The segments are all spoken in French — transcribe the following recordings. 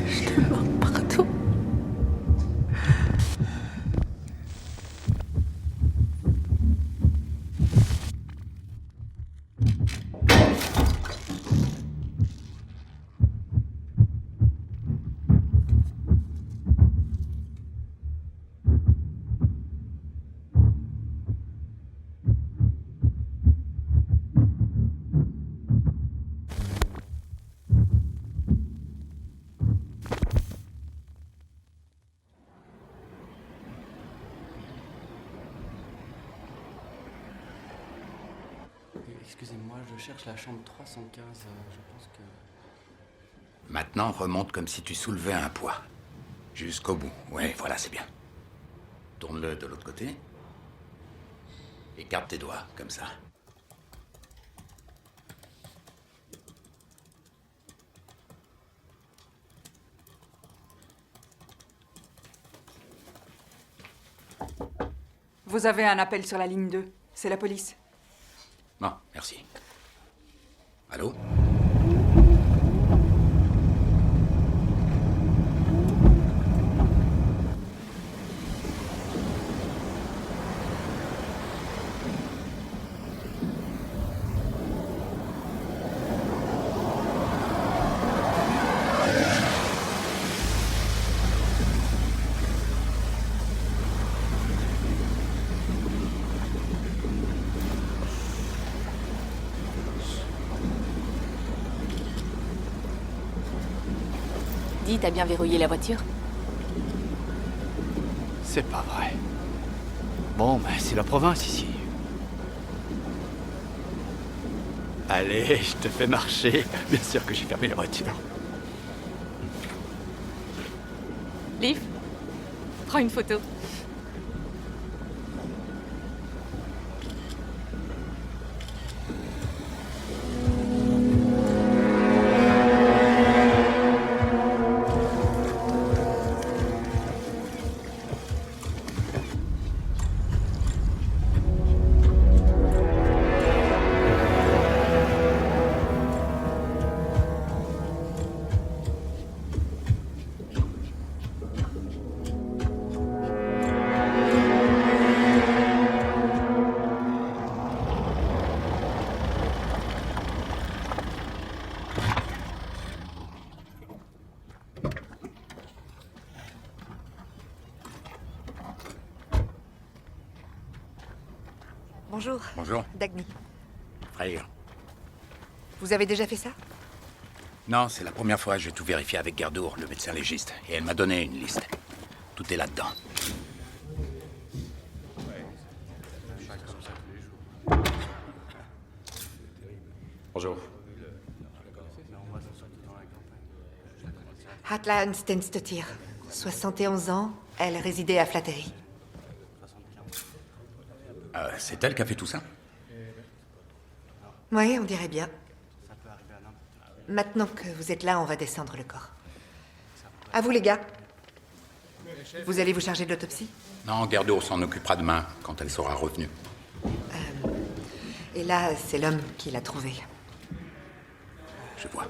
Je te demande pardon. Excusez-moi, je cherche la chambre 315. Je pense que... Maintenant, remonte comme si tu soulevais un poids. Jusqu'au bout. Ouais, voilà, c'est bien. Tourne-le de l'autre côté. Écarte tes doigts, comme ça. Vous avez un appel sur la ligne 2. C'est la police. Non, merci. Allô? Dis, t'as bien verrouillé la voiture? C'est pas vrai. Bon, ben, c'est la province ici. Allez, je te fais marcher. Bien sûr que j'ai fermé la voiture. Liv, prends une photo. Bonjour. Bonjour. Dagny. Frère. Vous avez déjà fait ça? Non, c'est la première fois. J'ai tout vérifié avec Gerdour, le médecin légiste. Et elle m'a donné une liste. Tout est là-dedans. Bonjour. Hatla Stenstotir, 71 ans, elle résidait à Flattery. C'est elle qui a fait tout ça? Oui, on dirait bien. Maintenant que vous êtes là, on va descendre le corps. À vous, les gars. Vous allez vous charger de l'autopsie? Non, Gerdour s'en occupera demain, quand elle sera revenue. Et là, c'est l'homme qui l'a trouvé. Je vois.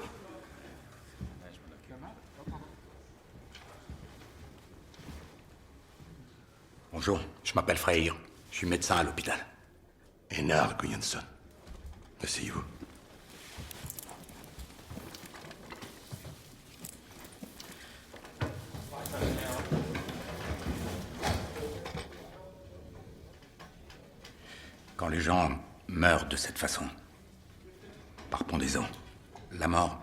Bonjour, je m'appelle Freyr. Je suis médecin à l'hôpital. Einar Gudjonsson. Asseyez-vous. Quand les gens meurent de cette façon, par pendaison, la mort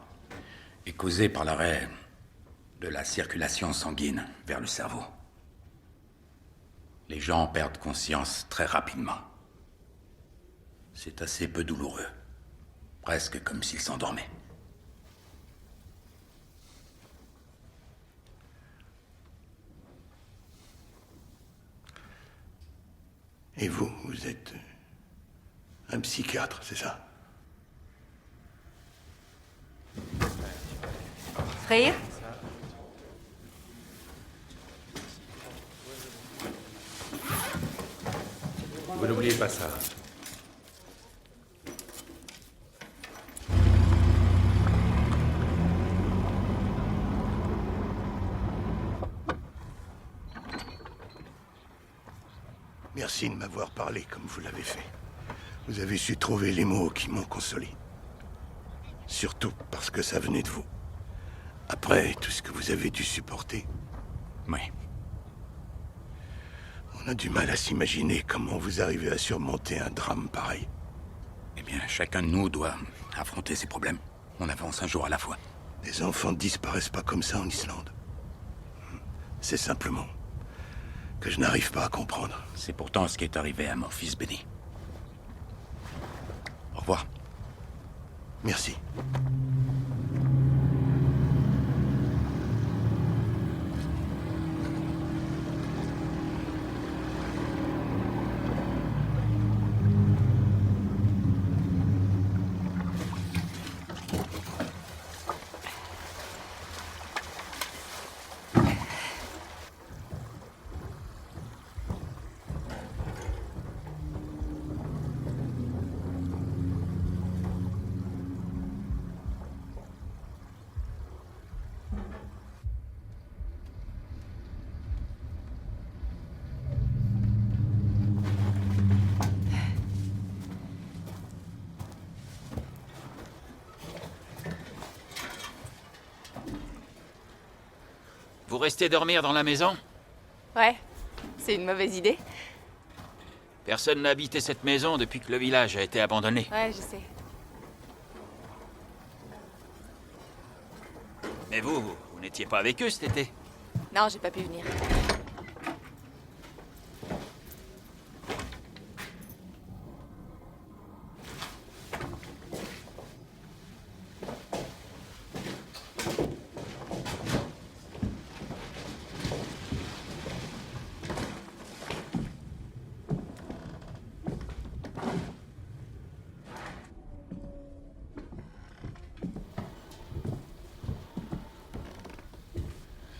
est causée par l'arrêt de la circulation sanguine vers le cerveau. Les gens perdent conscience très rapidement. C'est assez peu douloureux. Presque comme s'ils s'endormaient. Et vous, vous êtes un psychiatre, c'est ça? Frère? Vous n'oubliez pas ça. Merci de m'avoir parlé comme vous l'avez fait. Vous avez su trouver les mots qui m'ont consolé. Surtout parce que ça venait de vous. Après tout ce que vous avez dû supporter, Oui. on a du mal à s'imaginer comment vous arrivez à surmonter un drame pareil. Eh bien, chacun de nous doit affronter ses problèmes. On avance un jour à la fois. Les enfants ne disparaissent pas comme ça en Islande. C'est simplement que je n'arrive pas à comprendre. C'est pourtant ce qui est arrivé à mon fils Benny. Au revoir. Merci. Vous restez dormir dans la maison? Ouais, c'est une mauvaise idée. Personne n'a habité cette maison depuis que le village a été abandonné. Ouais, je sais. Mais vous n'étiez pas avec eux cet été? Non, j'ai pas pu venir.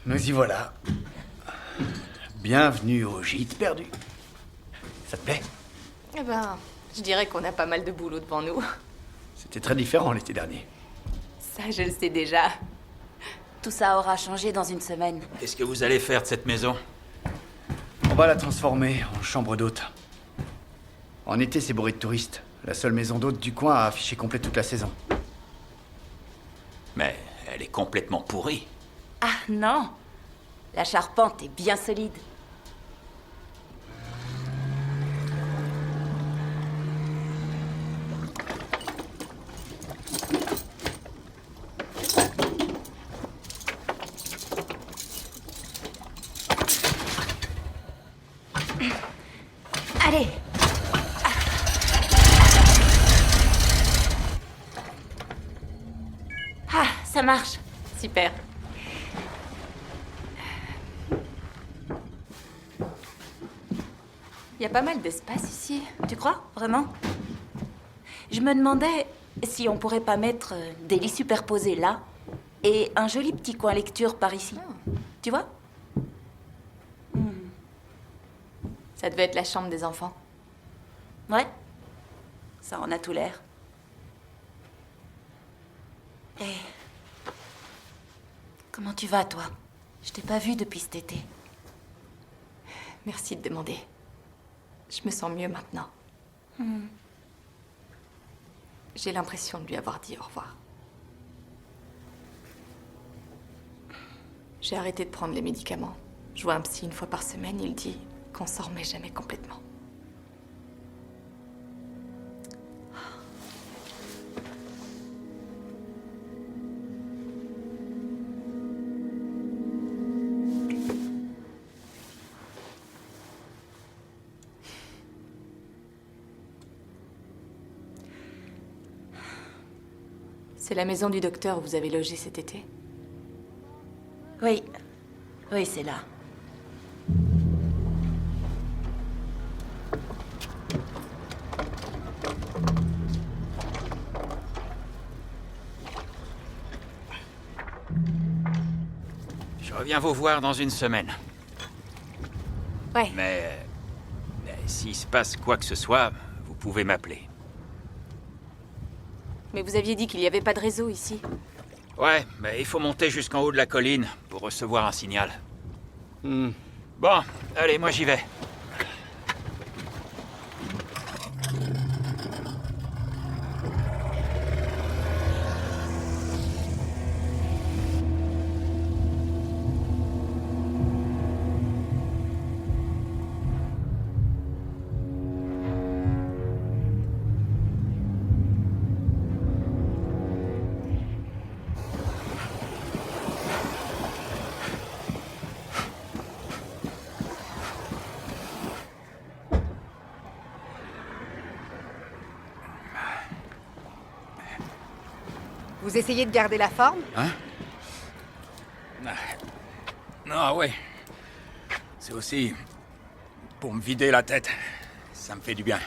Nous y voilà. Bienvenue au gîte perdu. Ça te plaît? Eh ben, je dirais qu'on a pas mal de boulot devant nous. C'était très différent l'été dernier. Ça, je le sais déjà. Tout ça aura changé dans une semaine. Qu'est-ce que vous allez faire de cette maison? On va la transformer en chambre d'hôte. En été, c'est bourré de touristes. La seule maison d'hôte du coin a affiché complet toute la saison. Mais elle est complètement pourrie. Ah non! La charpente est bien solide. Allez! Ah, ça marche. Super. Il y a pas mal d'espace ici. Tu crois, vraiment? Je me demandais si on pourrait pas mettre des lits superposés là et un joli petit coin lecture par ici. Tu vois? Ça devait être la chambre des enfants. Ouais. Ça en a tout l'air. Et comment tu vas, toi? Je t'ai pas vu depuis cet été. Merci de demander. Je me sens mieux maintenant. J'ai l'impression de lui avoir dit au revoir. J'ai arrêté de prendre les médicaments. Je vois un psy une fois par semaine, il dit qu'on s'en remet jamais complètement. C'est la maison du docteur où vous avez logé cet été? Oui. Oui, c'est là. Je reviens vous voir dans une semaine. Ouais. Mais s'il se passe quoi que ce soit, vous pouvez m'appeler. Mais vous aviez dit qu'il n'y avait pas de réseau ici. Ouais, mais il faut monter jusqu'en haut de la colline pour recevoir un signal. Bon, allez, moi j'y vais. Vous essayez de garder la forme? Hein? Ah ouais. C'est aussi pour me vider la tête. Ça me fait du bien.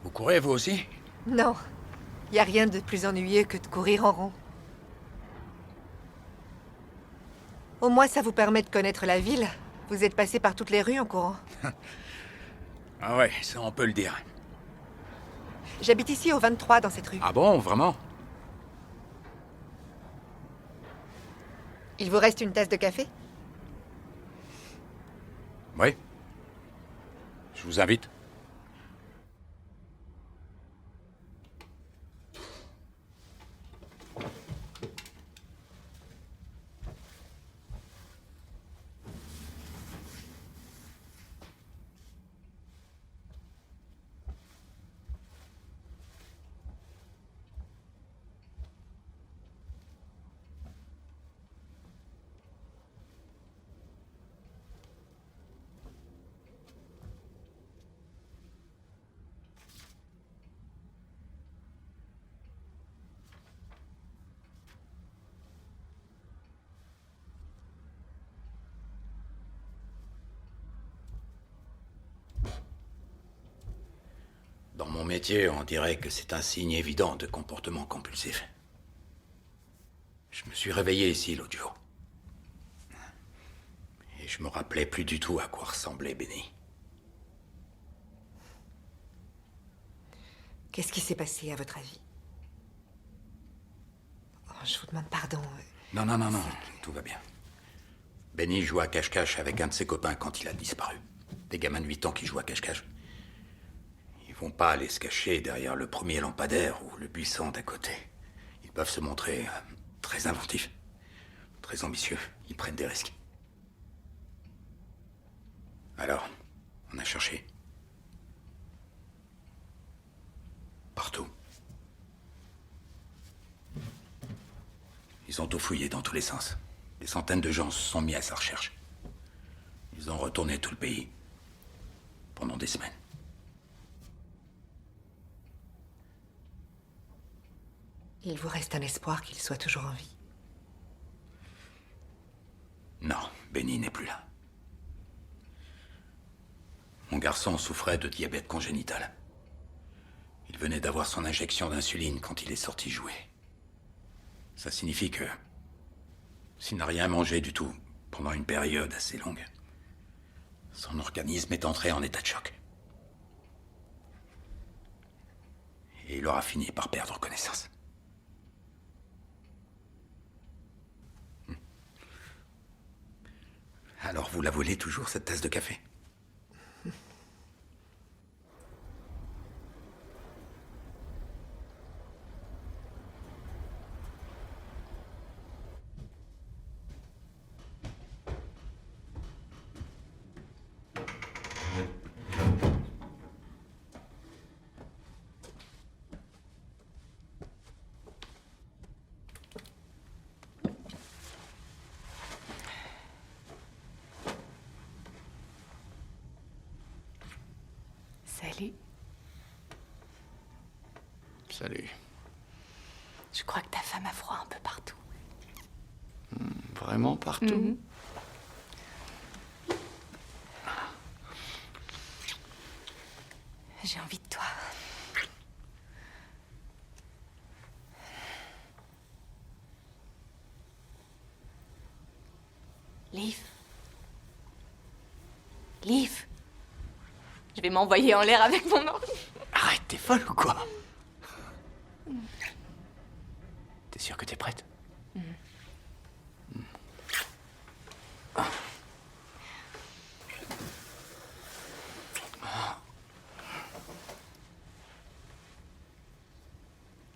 Vous courez, vous aussi? Non. Y a rien de plus ennuyeux que de courir en rond. Au moins, ça vous permet de connaître la ville. Vous êtes passé par toutes les rues en courant. Ah ouais, ça on peut le dire. J'habite ici au 23 dans cette rue. Ah bon, vraiment? Il vous reste une tasse de café? Oui. Je vous invite. Dans mon métier, on dirait que c'est un signe évident de comportement compulsif. Je me suis réveillé ici l'autre jour. Et je me rappelais plus du tout à quoi ressemblait Benny. Qu'est-ce qui s'est passé, à votre avis? Oh, je vous demande pardon. Non, non, non, non, tout va bien. Benny jouait à cache-cache avec un de ses copains quand il a disparu. Des gamins de 8 ans qui jouent à cache-cache. Ils vont pas aller se cacher derrière le premier lampadaire ou le buisson d'à côté. Ils peuvent se montrer très inventifs, très ambitieux. Ils prennent des risques. Alors, on a cherché. Partout. Ils ont tout fouillé dans tous les sens. Des centaines de gens se sont mis à sa recherche. Ils ont retourné tout le pays. Pendant des semaines. Il vous reste un espoir qu'il soit toujours en vie. Non, Benny n'est plus là. Mon garçon souffrait de diabète congénital. Il venait d'avoir son injection d'insuline quand il est sorti jouer. Ça signifie que, s'il n'a rien mangé du tout pendant une période assez longue, son organisme est entré en état de choc. Et il aura fini par perdre connaissance. Alors vous la volez toujours, cette tasse de café? Salut. Salut. Je crois que ta femme a froid un peu partout. Vraiment partout? Mhm. J'ai envie de toi. Liv. Liv. Je vais m'envoyer en l'air avec mon ordi. Arrête, t'es folle ou quoi? T'es sûre que t'es prête?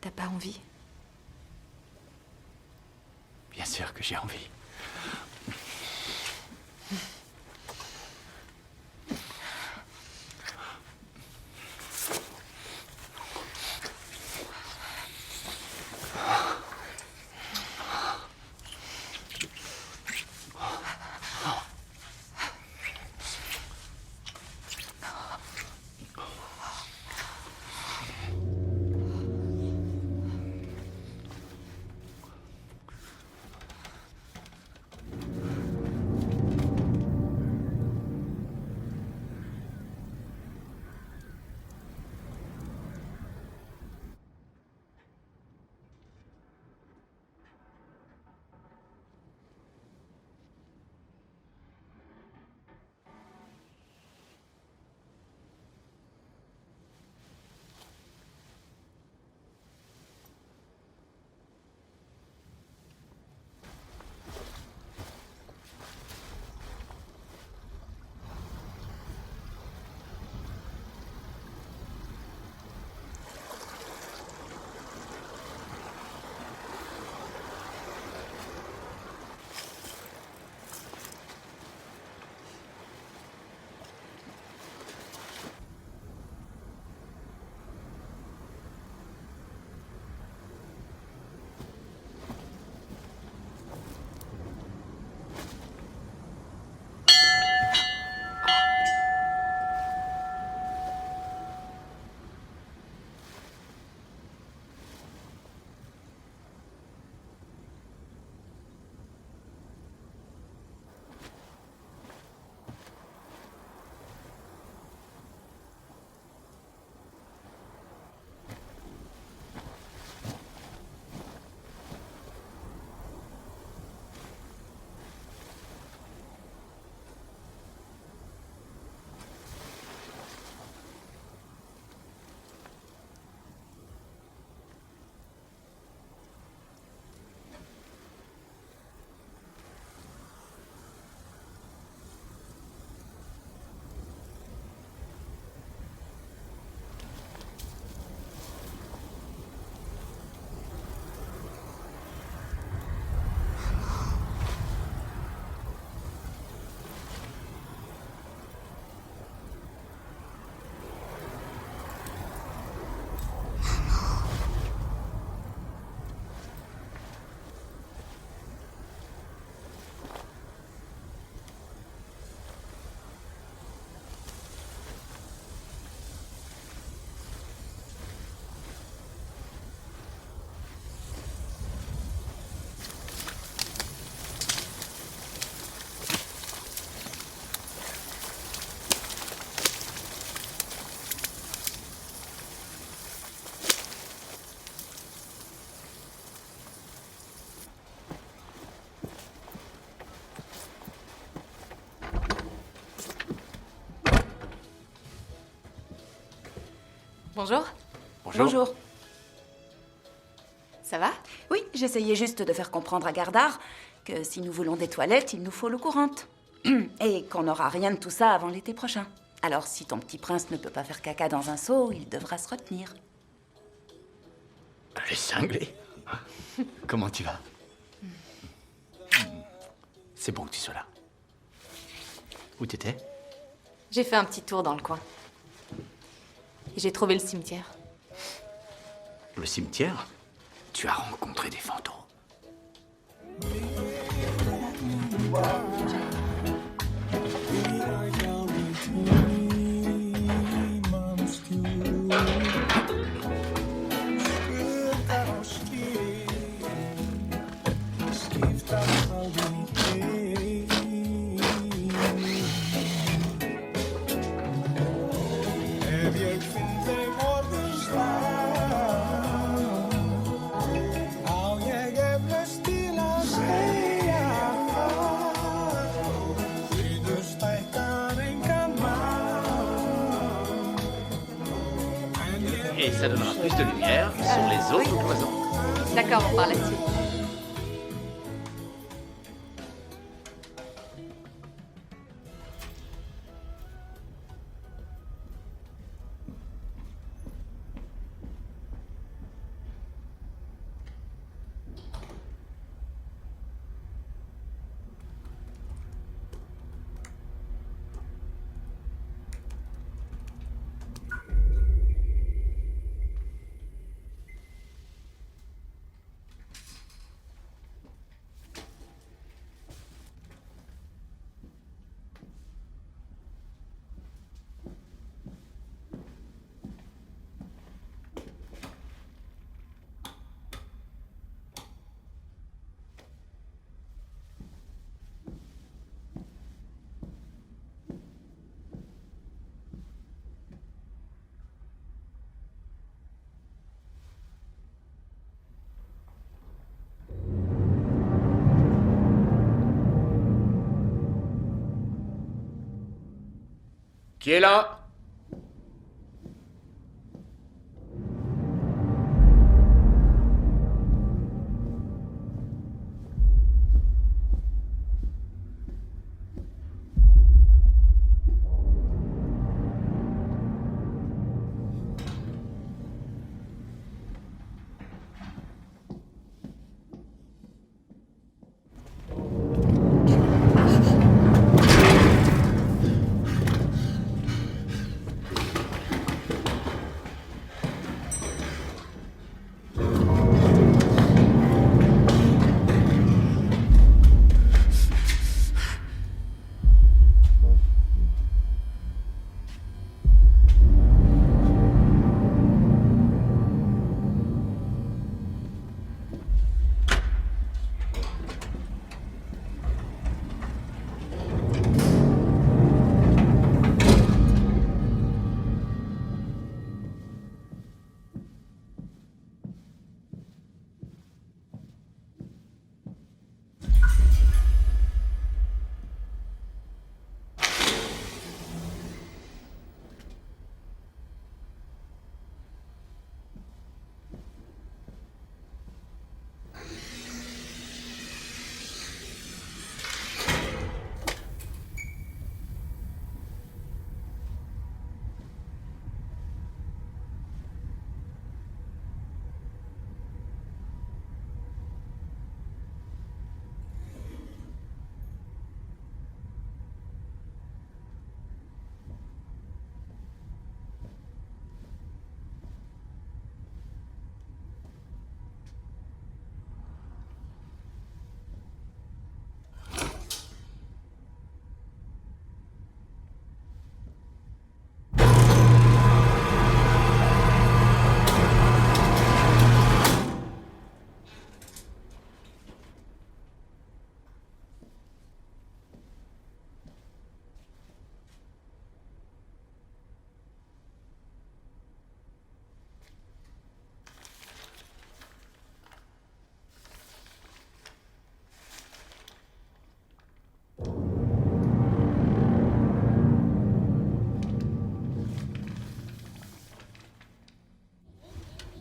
T'as pas envie? Bien sûr que j'ai envie. Bonjour. Bonjour. Ça va? Oui, j'essayais juste de faire comprendre à Gardar que si nous voulons des toilettes, il nous faut l'eau courante. Et qu'on n'aura rien de tout ça avant l'été prochain. Alors si ton petit prince ne peut pas faire caca dans un seau, il devra se retenir. Les cinglés. Comment tu vas? C'est bon que tu sois là. Où t'étais? J'ai fait un petit tour dans le coin. Et j'ai trouvé le cimetière. Le cimetière? Tu as rencontré des fantômes. Et ça donnera plus de lumière sur les autres cloisons. D'accord, on parle là-dessus. Qui est là?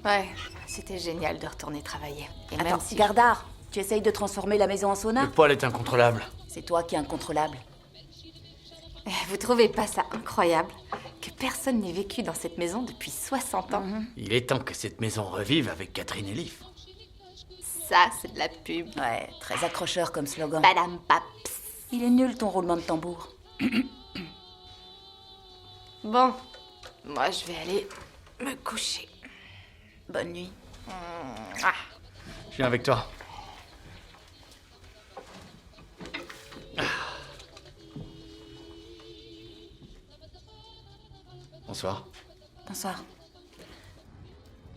Ouais, c'était génial de retourner travailler. Et même Attends, si Gardar, tu essayes de transformer la maison en sauna? Le poil est incontrôlable. C'est toi qui es incontrôlable. Vous trouvez pas ça incroyable que personne n'ait vécu dans cette maison depuis 60 ans? Il est temps que cette maison revive avec Catherine et Liv. Ça, c'est de la pub. Ouais, très accrocheur comme slogan. Madame Paps. Il est nul ton roulement de tambour. Bon, moi je vais aller me coucher. Bonne nuit. Je viens avec toi. Bonsoir. Bonsoir.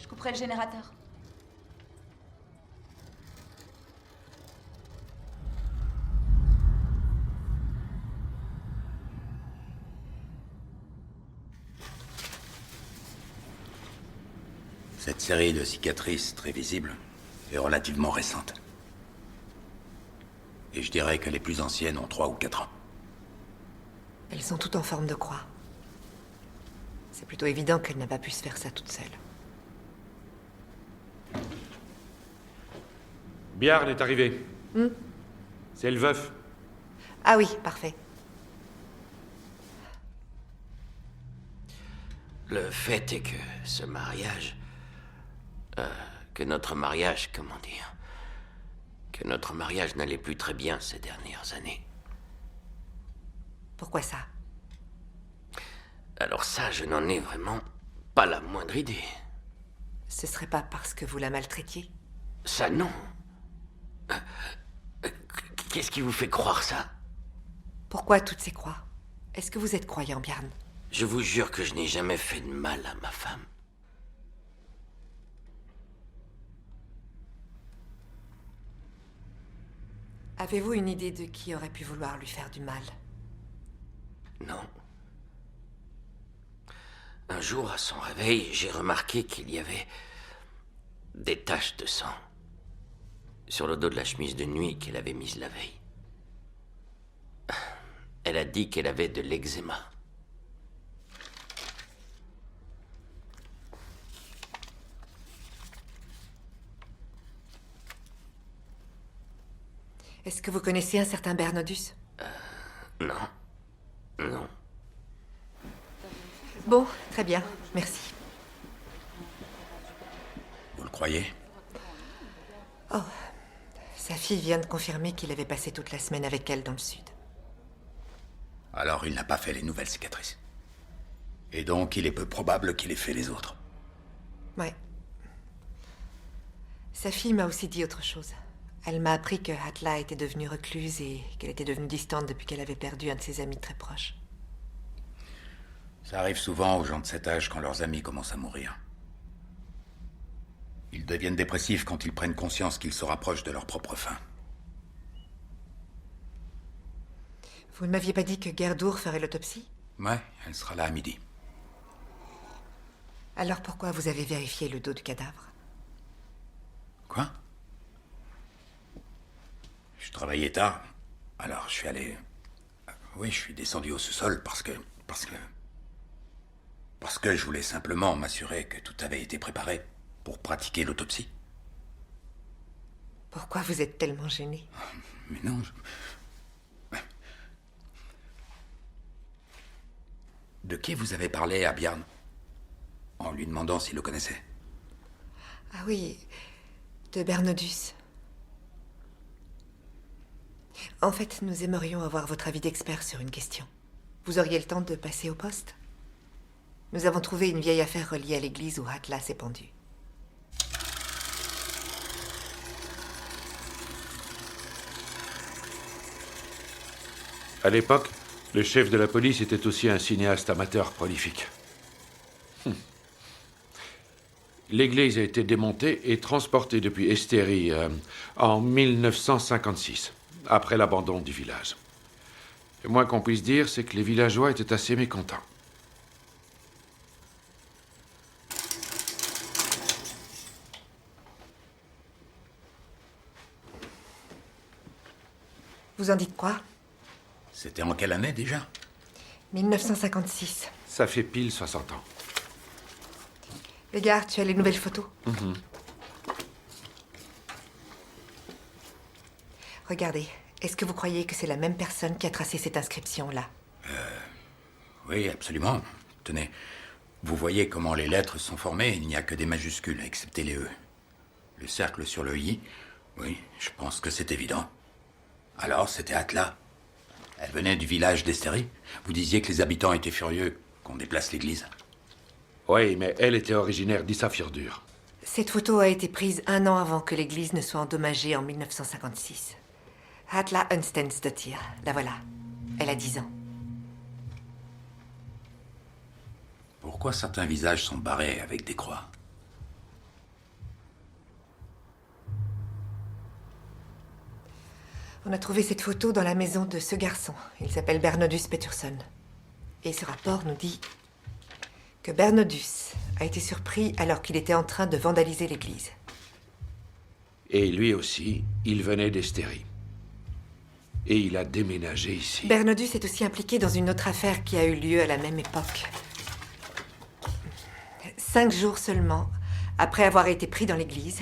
Je couperai le générateur. Cette série de cicatrices très visibles est relativement récente. Et je dirais que les plus anciennes ont 3 ou 4 ans. Elles sont toutes en forme de croix. C'est plutôt évident qu'elle n'a pas pu se faire ça toute seule. Bjarne est arrivé. C'est le veuf. Ah oui, parfait. Le fait est que ce mariage... que notre mariage, comment dire... Que notre mariage n'allait plus très bien ces dernières années. Pourquoi ça? Alors ça, je n'en ai vraiment pas la moindre idée. Ce serait pas parce que vous la maltraitiez? Ça, non. Qu'est-ce qui vous fait croire ça? Pourquoi toutes ces croix? Est-ce que vous êtes croyant, Bjarne? Je vous jure que je n'ai jamais fait de mal à ma femme. Avez-vous une idée de qui aurait pu vouloir lui faire du mal? Non. Un jour, à son réveil, j'ai remarqué qu'il y avait des taches de sang sur le dos de la chemise de nuit qu'elle avait mise la veille. Elle a dit qu'elle avait de l'eczéma. Est-ce que vous connaissez un certain Bernodus? Non. Non. Bon, très bien, merci. Vous le croyez? Oh, sa fille vient de confirmer qu'il avait passé toute la semaine avec elle dans le sud. Alors il n'a pas fait les nouvelles cicatrices. Et donc il est peu probable qu'il ait fait les autres. Ouais. Sa fille m'a aussi dit autre chose. Elle m'a appris que Atla était devenue recluse et qu'elle était devenue distante depuis qu'elle avait perdu un de ses amis très proches. Ça arrive souvent aux gens de cet âge quand leurs amis commencent à mourir. Ils deviennent dépressifs quand ils prennent conscience qu'ils se rapprochent de leur propre fin. Vous ne m'aviez pas dit que Gerdur ferait l'autopsie? Ouais, elle sera là à midi. Alors pourquoi vous avez vérifié le dos du cadavre? Quoi? Je travaillais tard, alors je suis allé... Oui, je suis descendu au sous-sol parce que je voulais simplement m'assurer que tout avait été préparé pour pratiquer l'autopsie. Pourquoi vous êtes tellement gêné? Mais non, De qui vous avez parlé à Bjarne? En lui demandant s'il le connaissait. Ah oui, de Bernodus. En fait, nous aimerions avoir votre avis d'expert sur une question. Vous auriez le temps de passer au poste? Nous avons trouvé une vieille affaire reliée à l'église où Atla s'est pendu. À l'époque, le chef de la police était aussi un cinéaste amateur prolifique. L'église a été démontée et transportée depuis Estérie en 1956, après l'abandon du village. Le moins qu'on puisse dire, c'est que les villageois étaient assez mécontents. Vous en dites quoi? C'était en quelle année déjà? 1956. Ça fait pile 60 ans. Edgar, tu as les nouvelles photos? Regardez, est-ce que vous croyez que c'est la même personne qui a tracé cette inscription-là? Oui, absolument. Tenez, vous voyez comment les lettres sont formées? Il n'y a que des majuscules, excepté les E. Le cercle sur le I, oui, je pense que c'est évident. Alors, c'était Atla. Elle venait du village d'Estérie. Vous disiez que les habitants étaient furieux qu'on déplace l'église. Oui, mais elle était originaire d'Issafjordur. Cette photo a été prise 1 an avant que l'église ne soit endommagée en 1956. Atla Unstensdottir, la voilà. Elle a 10 ans. Pourquoi certains visages sont barrés avec des croix? On a trouvé cette photo dans la maison de ce garçon. Il s'appelle Bernodus Pettersson. Et ce rapport nous dit que Bernodus a été surpris alors qu'il était en train de vandaliser l'église. Et lui aussi, il venait d'Estérie. Et il a déménagé ici. Bernodus est aussi impliqué dans une autre affaire qui a eu lieu à la même époque. 5 jours seulement après avoir été pris dans l'église,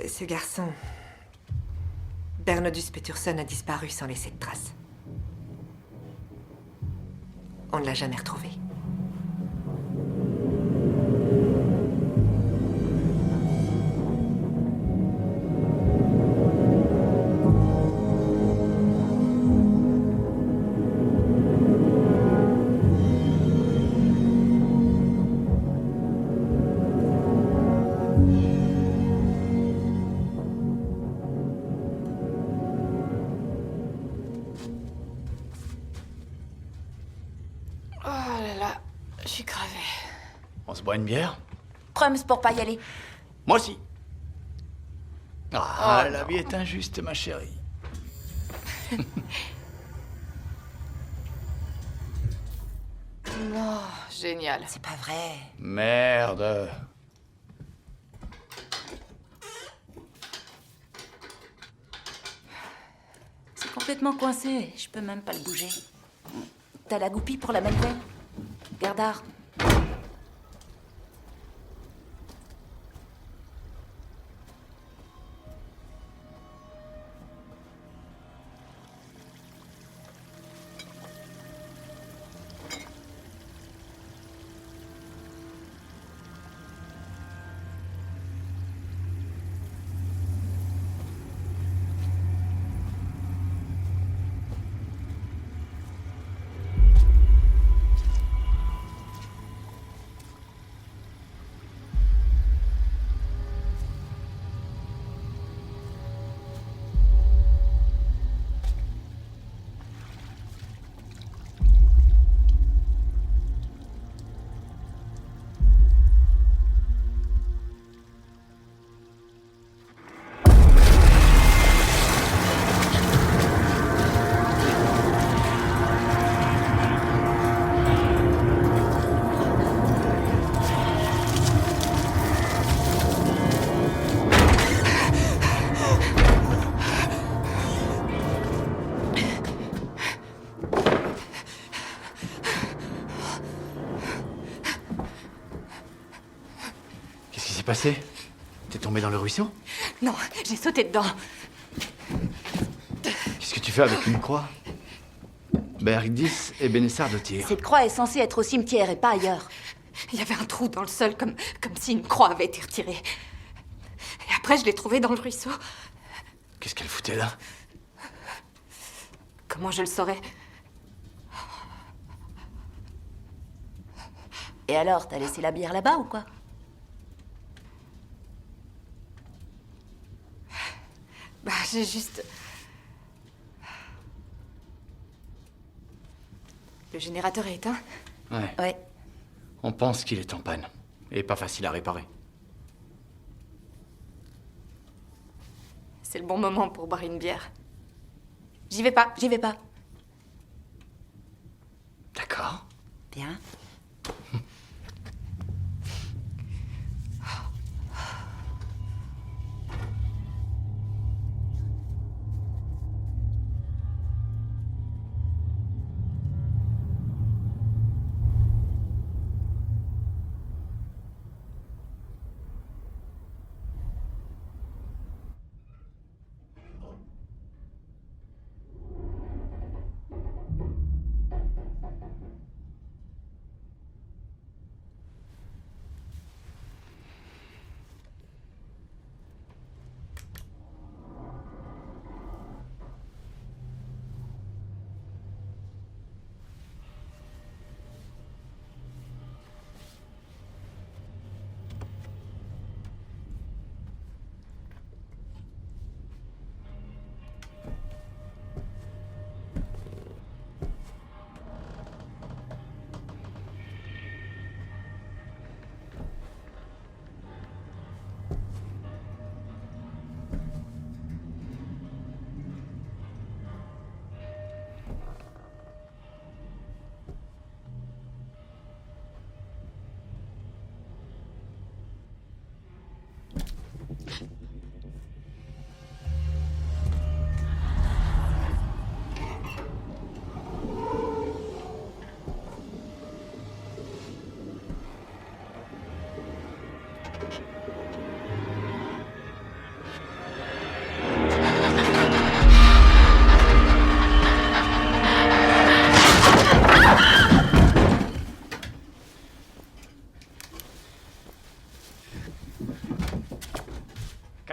ce garçon, Bernodus Pettersson, a disparu sans laisser de traces. On ne l'a jamais retrouvé. On se boit une bière? Crumbs pour pas y aller. Moi aussi. Ah, la vie est injuste, ma chérie. Oh, génial. C'est pas vrai. Merde. C'est complètement coincé. Je peux même pas le bouger. T'as la goupille pour la malgré? Gardard. Passé? T'es tombé dans le ruisseau? Non, j'ai sauté dedans. Qu'est-ce que tu fais avec une croix? Berdis et Benessardottir. Cette croix est censée être au cimetière et pas ailleurs. Il y avait un trou dans le sol, comme si une croix avait été retirée. Et après, je l'ai trouvée dans le ruisseau. Qu'est-ce qu'elle foutait là? Comment je le saurais? Et alors, t'as laissé la bière là-bas ou quoi? Bah, j'ai juste... Le générateur est éteint? Ouais. On pense qu'il est en panne. Et pas facile à réparer. C'est le bon moment pour boire une bière. J'y vais pas. D'accord. Bien.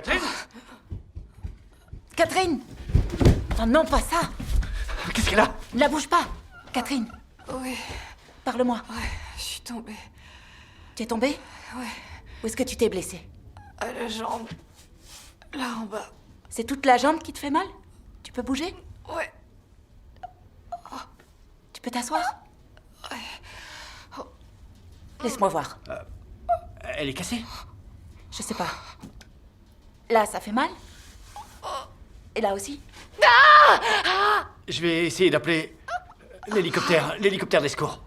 Catherine Catherine! Oh non, pas ça! Qu'est-ce qu'elle a? Ne la bouge pas! Catherine, Oui, parle-moi. ouais, je suis tombée. Tu es tombée? Ouais, Où est-ce que tu t'es blessée? à la jambe. Là en bas. C'est toute la jambe qui te fait mal? Tu peux bouger? Ouais. Tu peux t'asseoir? Laisse-moi voir. Elle est cassée? Je sais pas. Là, ça fait mal? Et là aussi? Je vais essayer d'appeler l'hélicoptère des secours.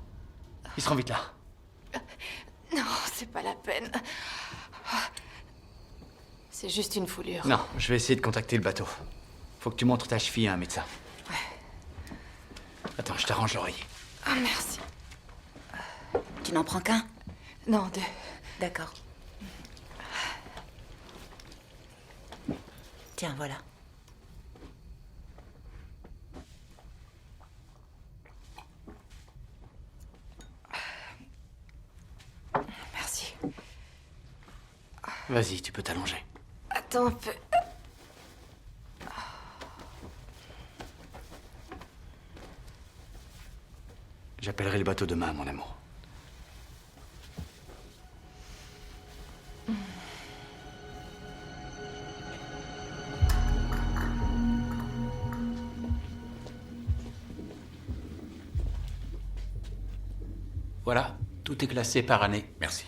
Ils seront vite là. Non, c'est pas la peine. C'est juste une foulure. Non, je vais essayer de contacter le bateau. Faut que tu montres ta cheville à un médecin. Ouais. Attends, je t'arrange l'oreiller. Ah, merci. Tu n'en prends qu'un? Non, deux. D'accord. Tiens, voilà. Merci. Vas-y, tu peux t'allonger. Attends un peu. J'appellerai le bateau demain, mon amour. Voilà, tout est classé par année. Merci.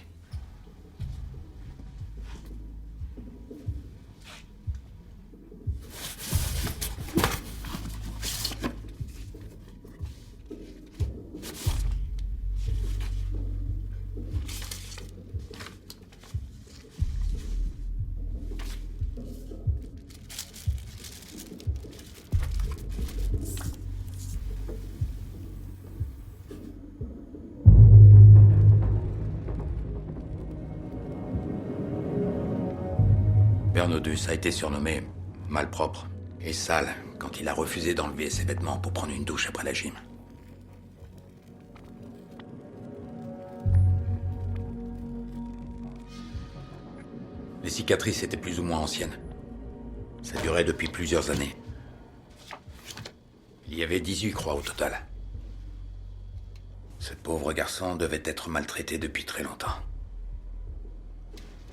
Bernodus a été surnommé malpropre et sale quand il a refusé d'enlever ses vêtements pour prendre une douche après la gym. Les cicatrices étaient plus ou moins anciennes. Ça durait depuis plusieurs années. Il y avait 18 croix au total. Ce pauvre garçon devait être maltraité depuis très longtemps.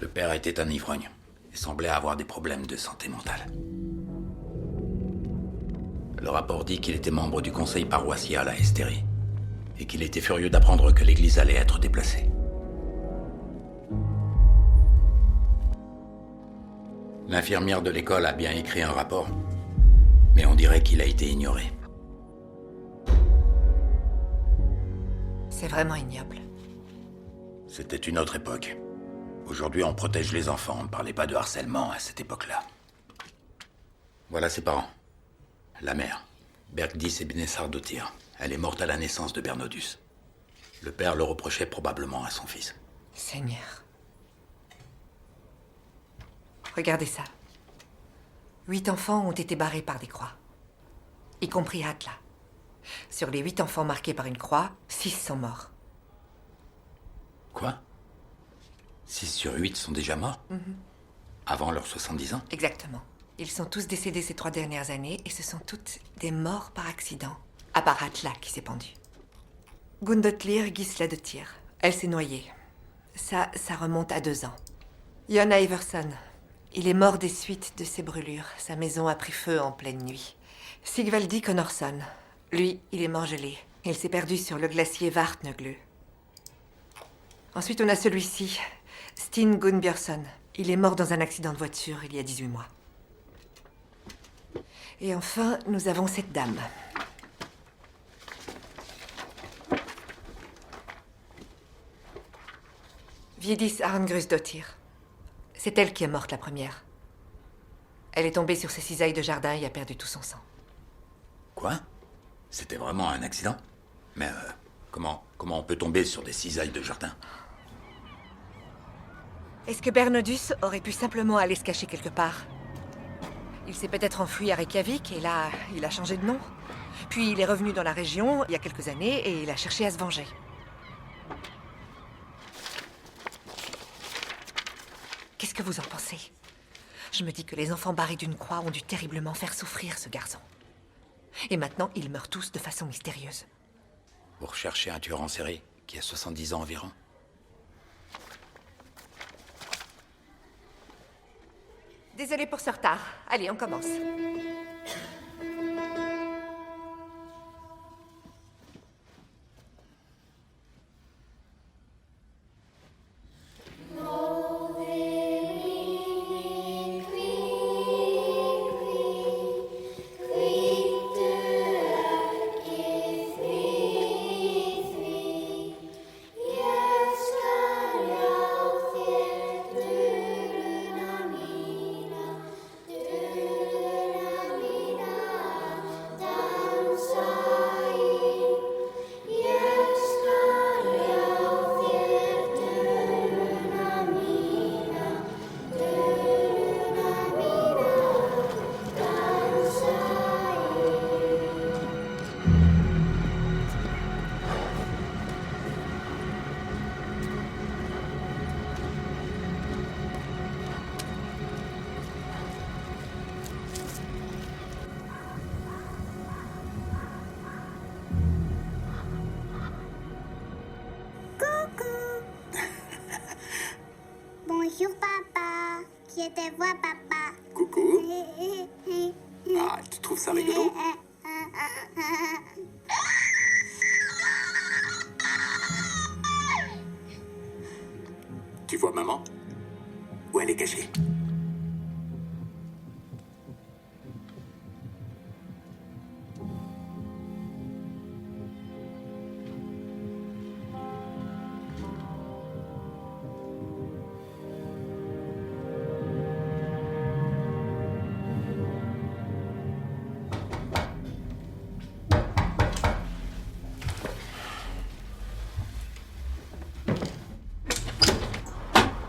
Le père était un ivrogne et semblait avoir des problèmes de santé mentale. Le rapport dit qu'il était membre du conseil paroissial à Estérie et qu'il était furieux d'apprendre que l'église allait être déplacée. L'infirmière de l'école a bien écrit un rapport, mais on dirait qu'il a été ignoré. C'est vraiment ignoble. C'était une autre époque. Aujourd'hui, on protège les enfants. On ne parlait pas de harcèlement à cette époque-là. Voilà ses parents. La mère, Bergdis et Benessardotir. Elle est morte à la naissance de Bernodus. Le père le reprochait probablement à son fils. Seigneur. Regardez ça. 8 enfants ont été barrés par des croix. Y compris Atla. Sur les 8 enfants marqués par une croix, 6 sont morts. Quoi? 6 sur 8 sont déjà morts? Avant leurs 70 ans? Exactement. Ils sont tous décédés ces 3 dernières années et ce sont toutes des morts par accident. À part Atla qui s'est pendue. Gundotlir Gisla de Tyr. Elle s'est noyée. Ça remonte à 2 ans. Jon Iverson. Il est mort des suites de ses brûlures. Sa maison a pris feu en pleine nuit. Sigvaldi Connorsson. Lui, il est mort gelé. Il s'est perdu sur le glacier Vartnöglö. Ensuite, on a celui-ci, Stin Gunnbjörnsson. Il est mort dans un accident de voiture il y a 18 mois. Et enfin, nous avons cette dame. Viedis Arngrusdottir. C'est elle qui est morte la première. Elle est tombée sur ses cisailles de jardin et a perdu tout son sang. Quoi? C'était vraiment un accident? Mais comment on peut tomber sur des cisailles de jardin? Est-ce que Bernodus aurait pu simplement aller se cacher quelque part? Il s'est peut-être enfui à Reykjavik et là, il a changé de nom. Puis il est revenu dans la région il y a quelques années et il a cherché à se venger. Qu'est-ce que vous en pensez? Je me dis que les enfants barrés d'une croix ont dû terriblement faire souffrir ce garçon. Et maintenant, ils meurent tous de façon mystérieuse. Vous recherchez un tueur en série qui a 70 ans environ? Désolée pour ce retard. Allez, on commence. Bonjour papa. Je te vois papa. Coucou. Ah, tu trouves ça rigolo? Tu vois maman? Où elle est cachée?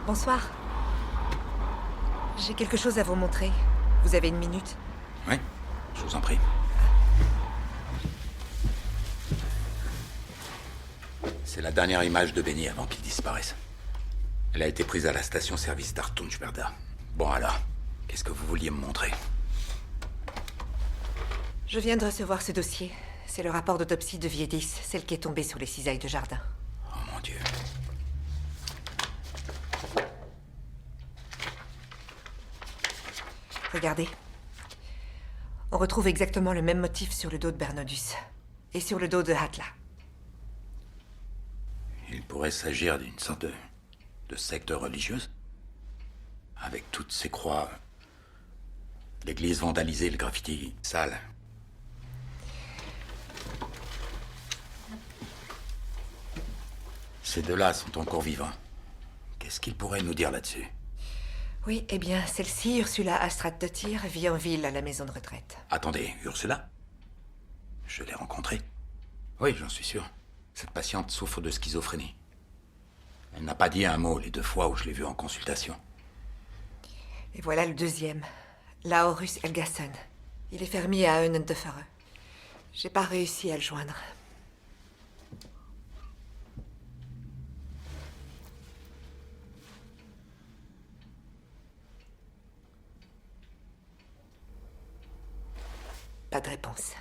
Bonsoir. J'ai quelque chose à vous montrer. Vous avez une minute? Oui, je vous en prie. C'est la dernière image de Benny avant qu'il disparaisse. Elle a été prise à la station-service d'Artunchberda. Bon alors, qu'est-ce que vous vouliez me montrer? Je viens de recevoir ce dossier. C'est le rapport d'autopsie de Viedis, celle qui est tombée sur les cisailles de jardin. Oh mon Dieu. Regardez. On retrouve exactement le même motif sur le dos de Bernodus. Et sur le dos de Hatla. Il pourrait s'agir d'une sorte de secte religieuse? Avec toutes ces croix, l'église vandalisée, le graffiti sale. Ces deux-là sont encore vivants. Qu'est-ce qu'ils pourraient nous dire là-dessus? Oui, eh bien, celle-ci, Ursula Astrat-Dottir, vit en ville à la maison de retraite. Attendez, Ursula? Je l'ai rencontrée. Oui, j'en suis sûr. Cette patiente souffre de schizophrénie. Elle n'a pas dit un mot les 2 fois où je l'ai vue en consultation. Et voilà le deuxième, Laurus Helgason. Il est fermier à Unendefere. J'ai pas réussi à le joindre. Pas de réponse.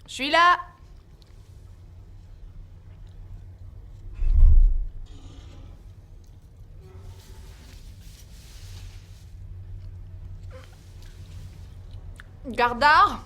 Je suis là. Gardar?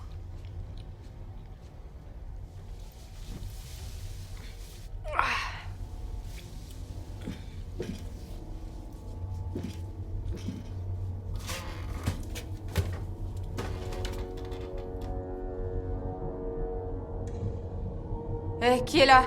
Qui est là?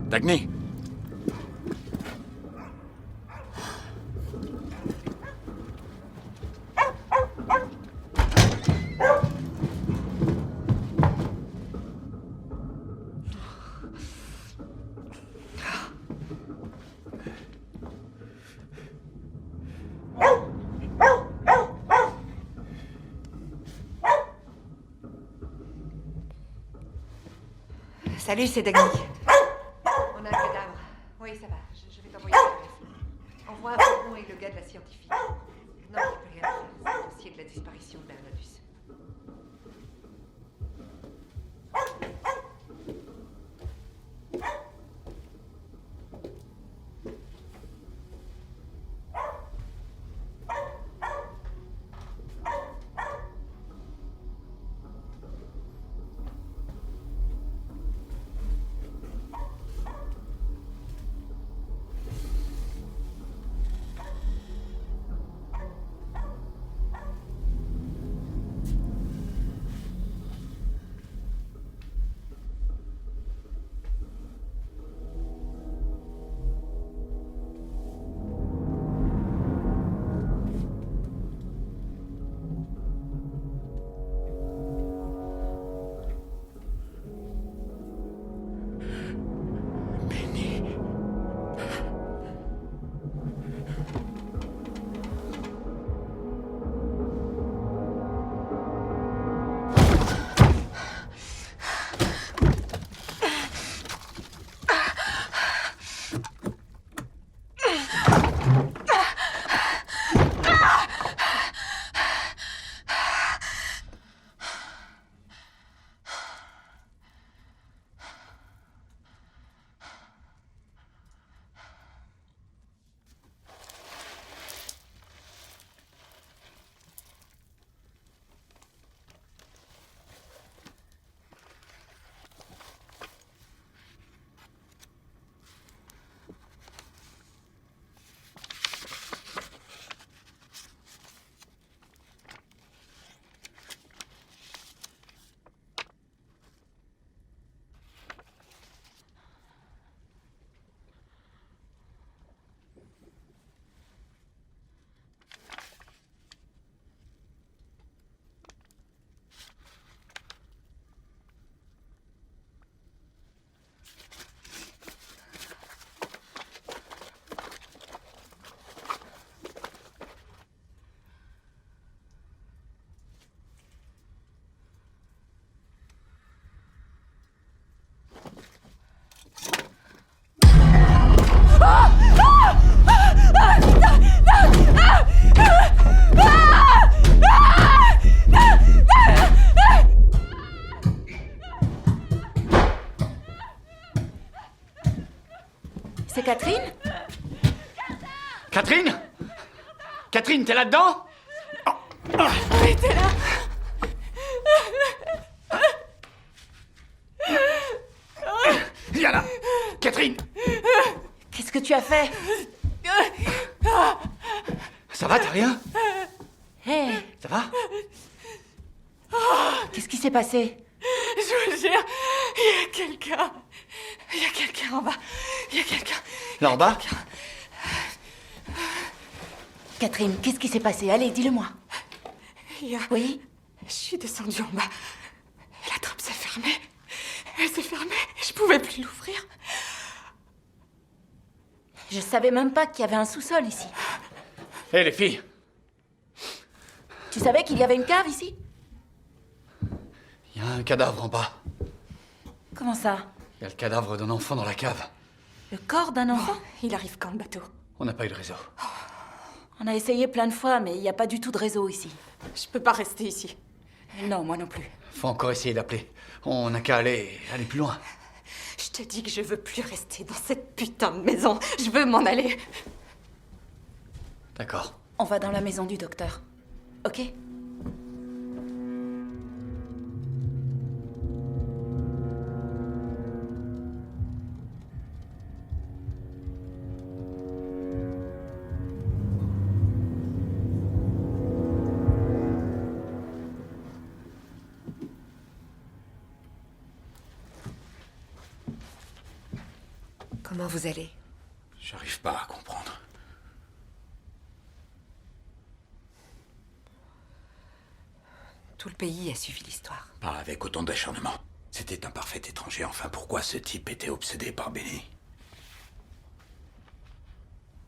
Dagny! Salut, c'est Dagny. On a un cadavre. Oui, ça va. Je vais t'envoyer l'adresse. Envoie un bonbon et le gars de la scientifique. Non, je peux rien faire. C'est le dossier de la disparition de Bernadus. C'est Catherine? Catherine? Catherine, t'es là-dedans? Oui, t'es là. Viens là! Catherine! Qu'est-ce que tu as fait? Ça va, t'as rien? Hé, Ça va? qu'est-ce qui s'est passé? Je vous jure, il y a quelqu'un. Il y a quelqu'un en bas. Il y a quelqu'un. Là en bas? Catherine, qu'est-ce qui s'est passé? Allez, dis-le-moi. Il y a... Oui? Je suis descendue en bas. Et la trappe s'est fermée. Elle s'est fermée et je pouvais plus l'ouvrir. Je savais même pas qu'il y avait un sous-sol ici. Hé, les filles! Tu savais qu'il y avait une cave ici? Il y a un cadavre en bas. Comment ça? Il y a le cadavre d'un enfant dans la cave. Le corps d'un enfant? Il arrive quand le bateau? On n'a pas eu de réseau. On a essayé plein de fois, mais il n'y a pas du tout de réseau ici. Je peux pas rester ici. Non, moi non plus. Faut encore essayer d'appeler. On n'a qu'à aller plus loin. Je te dis que je veux plus rester dans cette putain de maison. Je veux m'en aller. D'accord. On va dans la maison du docteur. Ok? Comment vous allez? J'arrive pas à comprendre. Tout le pays a suivi l'histoire. Pas avec autant d'acharnement. C'était un parfait étranger. Enfin, pourquoi ce type était obsédé par Benny?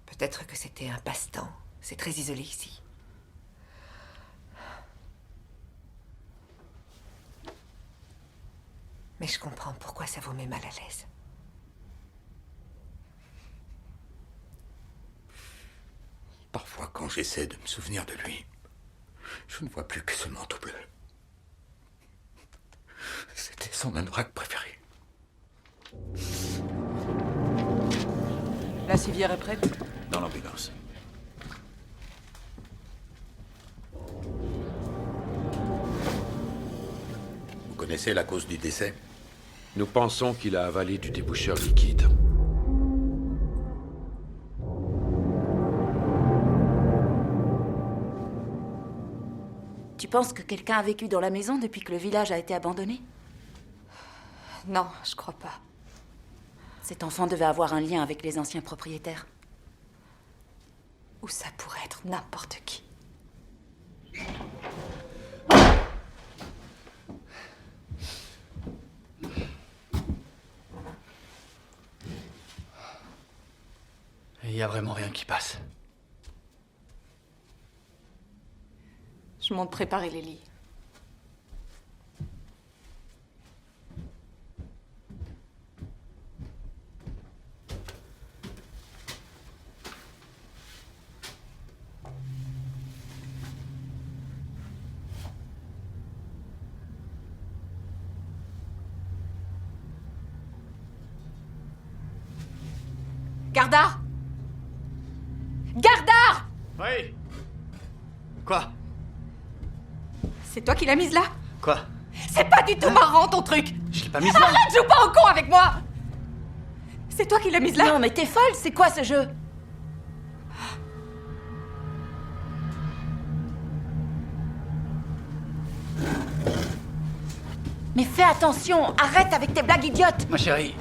Peut-être que c'était un passe-temps. C'est très isolé ici. Mais je comprends pourquoi ça vous met mal à l'aise. Parfois, quand j'essaie de me souvenir de lui, je ne vois plus que ce manteau bleu. C'était son anorak préféré. La civière est prête? Dans l'ambulance. Vous connaissez la cause du décès? Nous pensons qu'il a avalé du déboucheur liquide. Tu penses que quelqu'un a vécu dans la maison depuis que le village a été abandonné? Non, je crois pas. Cet enfant devait avoir un lien avec les anciens propriétaires. Ou ça pourrait être n'importe qui. Il y a vraiment rien qui passe. Je monte préparer les lits. Gardard! Gardard! Oui. Quoi? C'est toi qui l'as mise là? Quoi? C'est pas du tout marrant ton truc! Je l'ai pas mise là. Arrête, joue pas au con avec moi! C'est toi qui l'as mise là? Non, mais t'es folle, c'est quoi ce jeu? Mais fais attention, arrête avec tes blagues idiotes! Ma chérie.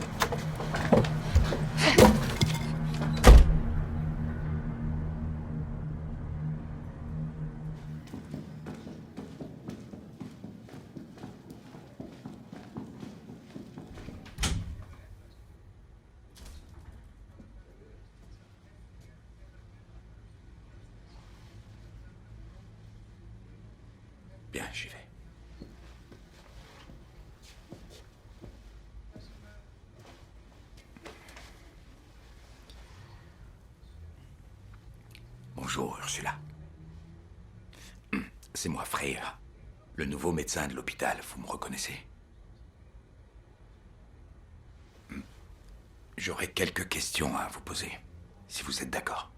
Bien, j'y vais. Bonjour, Ursula. C'est moi, Freya, le nouveau médecin de l'hôpital. Vous me reconnaissez? J'aurais quelques questions à vous poser, si vous êtes d'accord.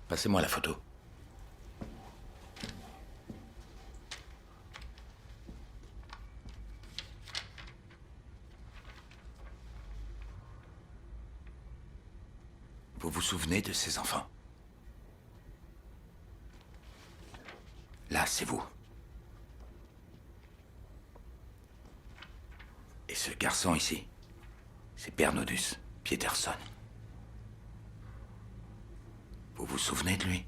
Passez-moi la photo. Vous vous souvenez de ces enfants? Là, c'est vous. Et ce garçon ici, c'est Bernodus Peterson. Vous vous souvenez de lui?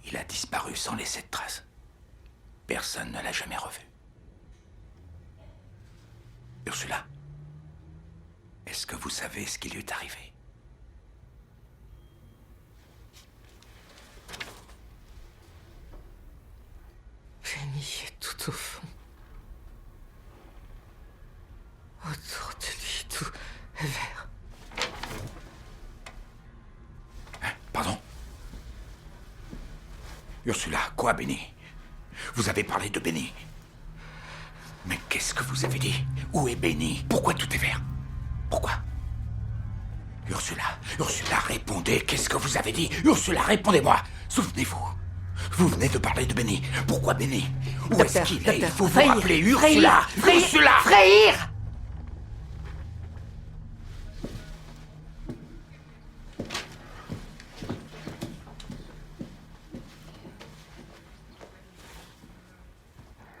Il a disparu sans laisser de traces. Personne ne l'a jamais revu. Ursula, est-ce que vous savez ce qui lui est arrivé? Benny est tout au fond. Autour de lui, tout est vert. Pardon? Ursula, quoi, Benny? Vous avez parlé de Benny. Mais qu'est-ce que vous avez dit? Où est Benny? Pourquoi tout est vert? Pourquoi? Ursula, Ursula, répondez. Qu'est-ce que vous avez dit? Ursula, répondez-moi. Souvenez-vous. Vous venez de parler de Benny. Pourquoi Benny? Où est-ce qu'il est? Il faut vous rappeler. Ursula! Ursula! Freyr!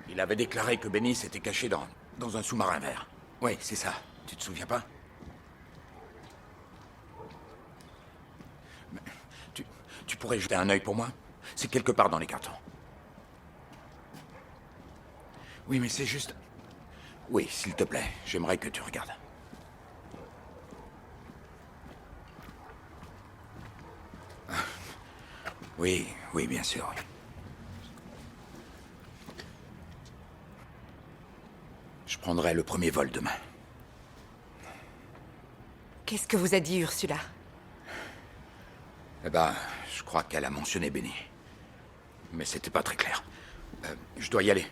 Il avait déclaré que Benny s'était caché dans un sous-marin vert. Oui, c'est ça. Tu te souviens pas? Mais tu pourrais jeter un œil pour moi? C'est quelque part dans les cartons. Oui, mais c'est juste... Oui, s'il te plaît, j'aimerais que tu regardes. Oui, oui, bien sûr, oui. Je prendrai le premier vol demain. Qu'est-ce que vous a dit Ursula? Eh ben, je crois qu'elle a mentionné Benny. Mais c'était pas très clair. Je dois y aller.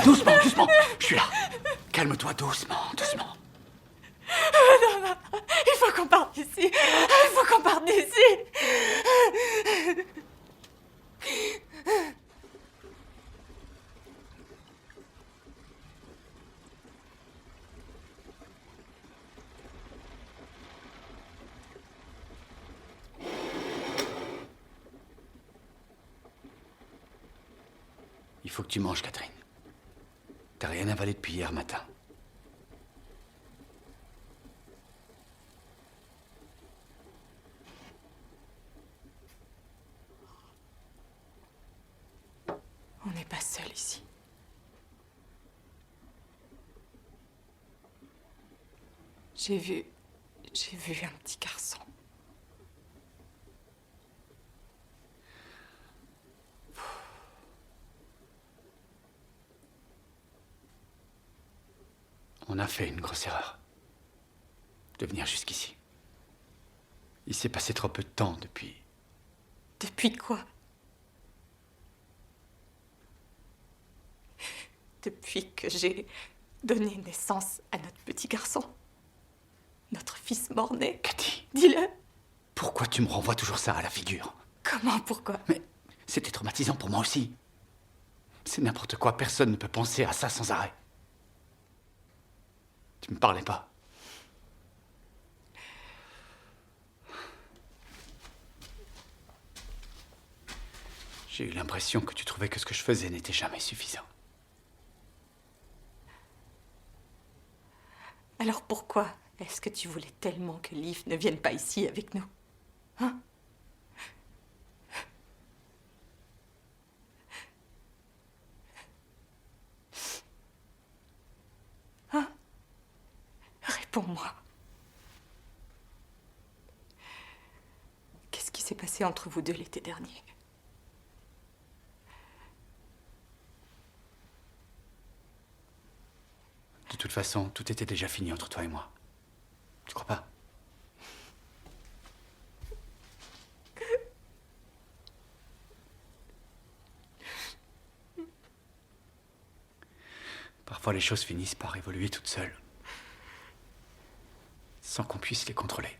Doucement, doucement. Je suis là. Calme-toi doucement, doucement. Non, non, il faut qu'on parte d'ici. Il faut qu'on parte d'ici. faut que tu manges, Catherine. T'as rien avalé depuis hier matin. On n'est pas seul ici. J'ai vu un petit garçon. On a fait une grosse erreur. De venir jusqu'ici. Il s'est passé trop peu de temps depuis... Depuis quoi? Depuis que j'ai donné naissance à notre petit garçon. Notre fils mort-né. Cathy. Dis-le. Pourquoi tu me renvoies toujours ça à la figure? Comment? Pourquoi? Mais c'était traumatisant pour moi aussi. C'est n'importe quoi. Personne ne peut penser à ça sans arrêt. Tu me parlais pas. J'ai eu l'impression que tu trouvais que ce que je faisais n'était jamais suffisant. Alors pourquoi est-ce que tu voulais tellement que Liv ne vienne pas ici avec nous? Hein? Hein? Réponds-moi. Qu'est-ce qui s'est passé entre vous deux l'été dernier? De toute façon, tout était déjà fini entre toi et moi. Tu crois pas? Parfois, les choses finissent par évoluer toutes seules, sans qu'on puisse les contrôler.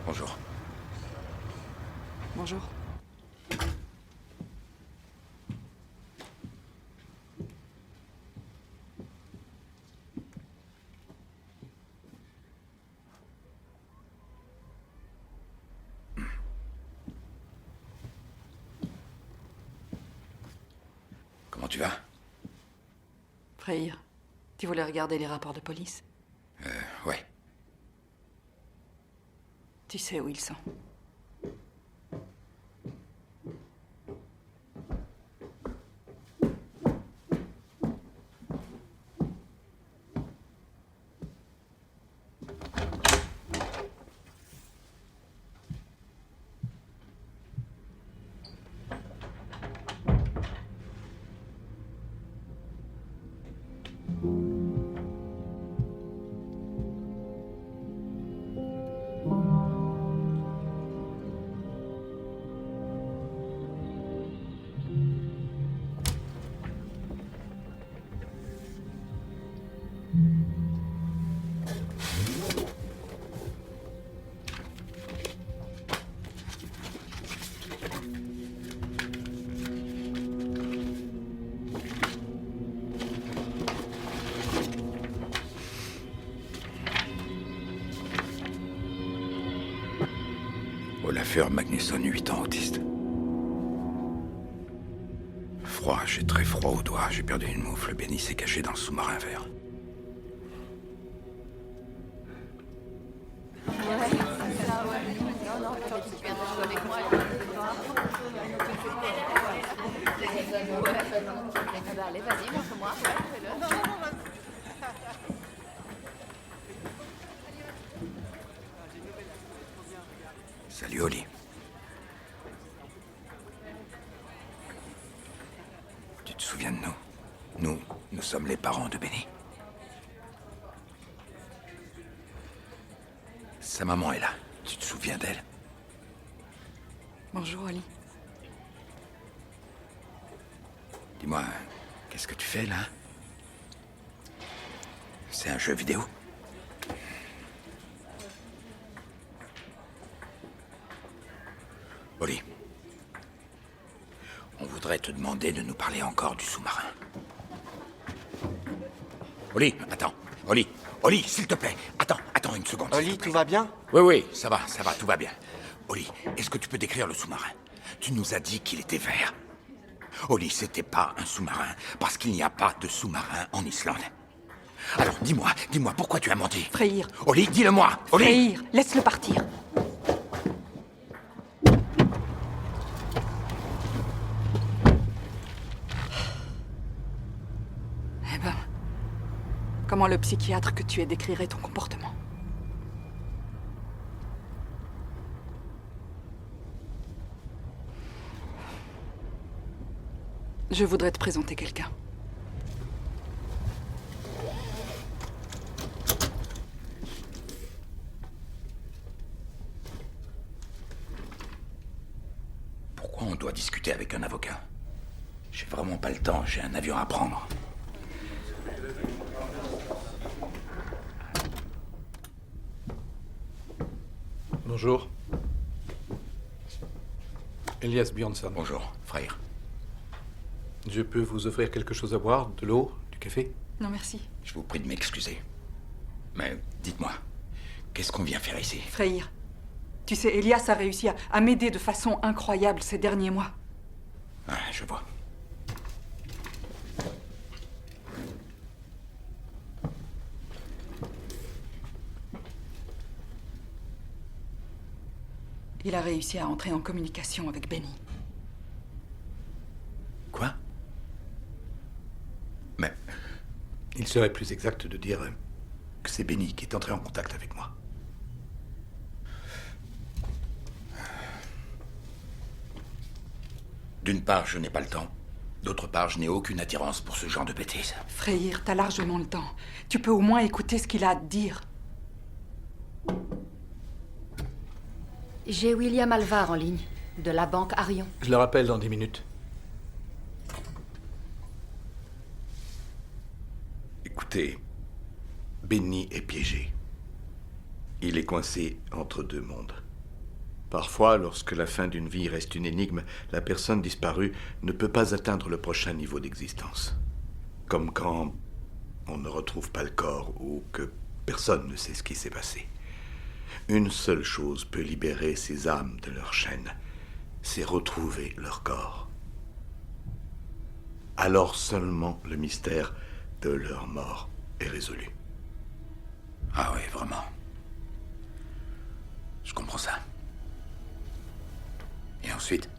Bonjour. Bonjour. Comment tu vas? Freyr, tu voulais regarder les rapports de police? Ouais. Tu sais où ils sont. Christopher Magnusson, 8 ans, autiste. Froid, j'ai très froid aux doigts. J'ai perdu une moufle. Benny s'est caché dans le sous-marin vert. Allez, vas-y, montre-moi. Salut, Oli. Tu te souviens de nous? Nous sommes les parents de Benny. Sa maman est là. Tu te souviens d'elle? Bonjour, Oli. Dis-moi, qu'est-ce que tu fais, là? C'est un jeu vidéo? Oli, on voudrait te demander de nous parler encore du sous-marin. Oli, attends. Oli, s'il te plaît. Attends une seconde. Oli, tout va bien? Oui, ça va, tout va bien. Oli, est-ce que tu peux décrire le sous-marin? Tu nous as dit qu'il était vert. Oli, c'était pas un sous-marin, parce qu'il n'y a pas de sous-marin en Islande. Alors, dis-moi, pourquoi tu as menti? Freyr. Oli, dis-le-moi. Oli. Freyr, laisse-le partir. Eh ben, comment le psychiatre que tu es décrirait ton comportement? Je voudrais te présenter quelqu'un. Pourquoi on doit discuter avec un avocat? J'ai vraiment pas le temps, j'ai un avion à prendre. Bonjour. Elias Björnsson. Bonjour, frère. Je peux vous offrir quelque chose à boire? De l'eau? Du café? Non, merci. Je vous prie de m'excuser. Mais dites-moi, qu'est-ce qu'on vient faire ici? Freyr, tu sais, Elias a réussi à m'aider de façon incroyable ces derniers mois. Ah, je vois. Il a réussi à entrer en communication avec Benny. Quoi? Mais il serait plus exact de dire que c'est Benny qui est entré en contact avec moi. D'une part, je n'ai pas le temps. D'autre part, je n'ai aucune attirance pour ce genre de bêtises. Freyr, t'as largement le temps. Tu peux au moins écouter ce qu'il a à te dire. J'ai William Alvar en ligne, de la banque Arion. Je le rappelle dans 10 minutes. Écoutez, Benny est piégé. Il est coincé entre deux mondes. Parfois, lorsque la fin d'une vie reste une énigme, la personne disparue ne peut pas atteindre le prochain niveau d'existence. Comme quand on ne retrouve pas le corps ou que personne ne sait ce qui s'est passé. Une seule chose peut libérer ces âmes de leur chaîne, c'est retrouver leur corps. Alors seulement le mystère de leur mort est résolu. Ah oui, vraiment. Je comprends ça. Et ensuite?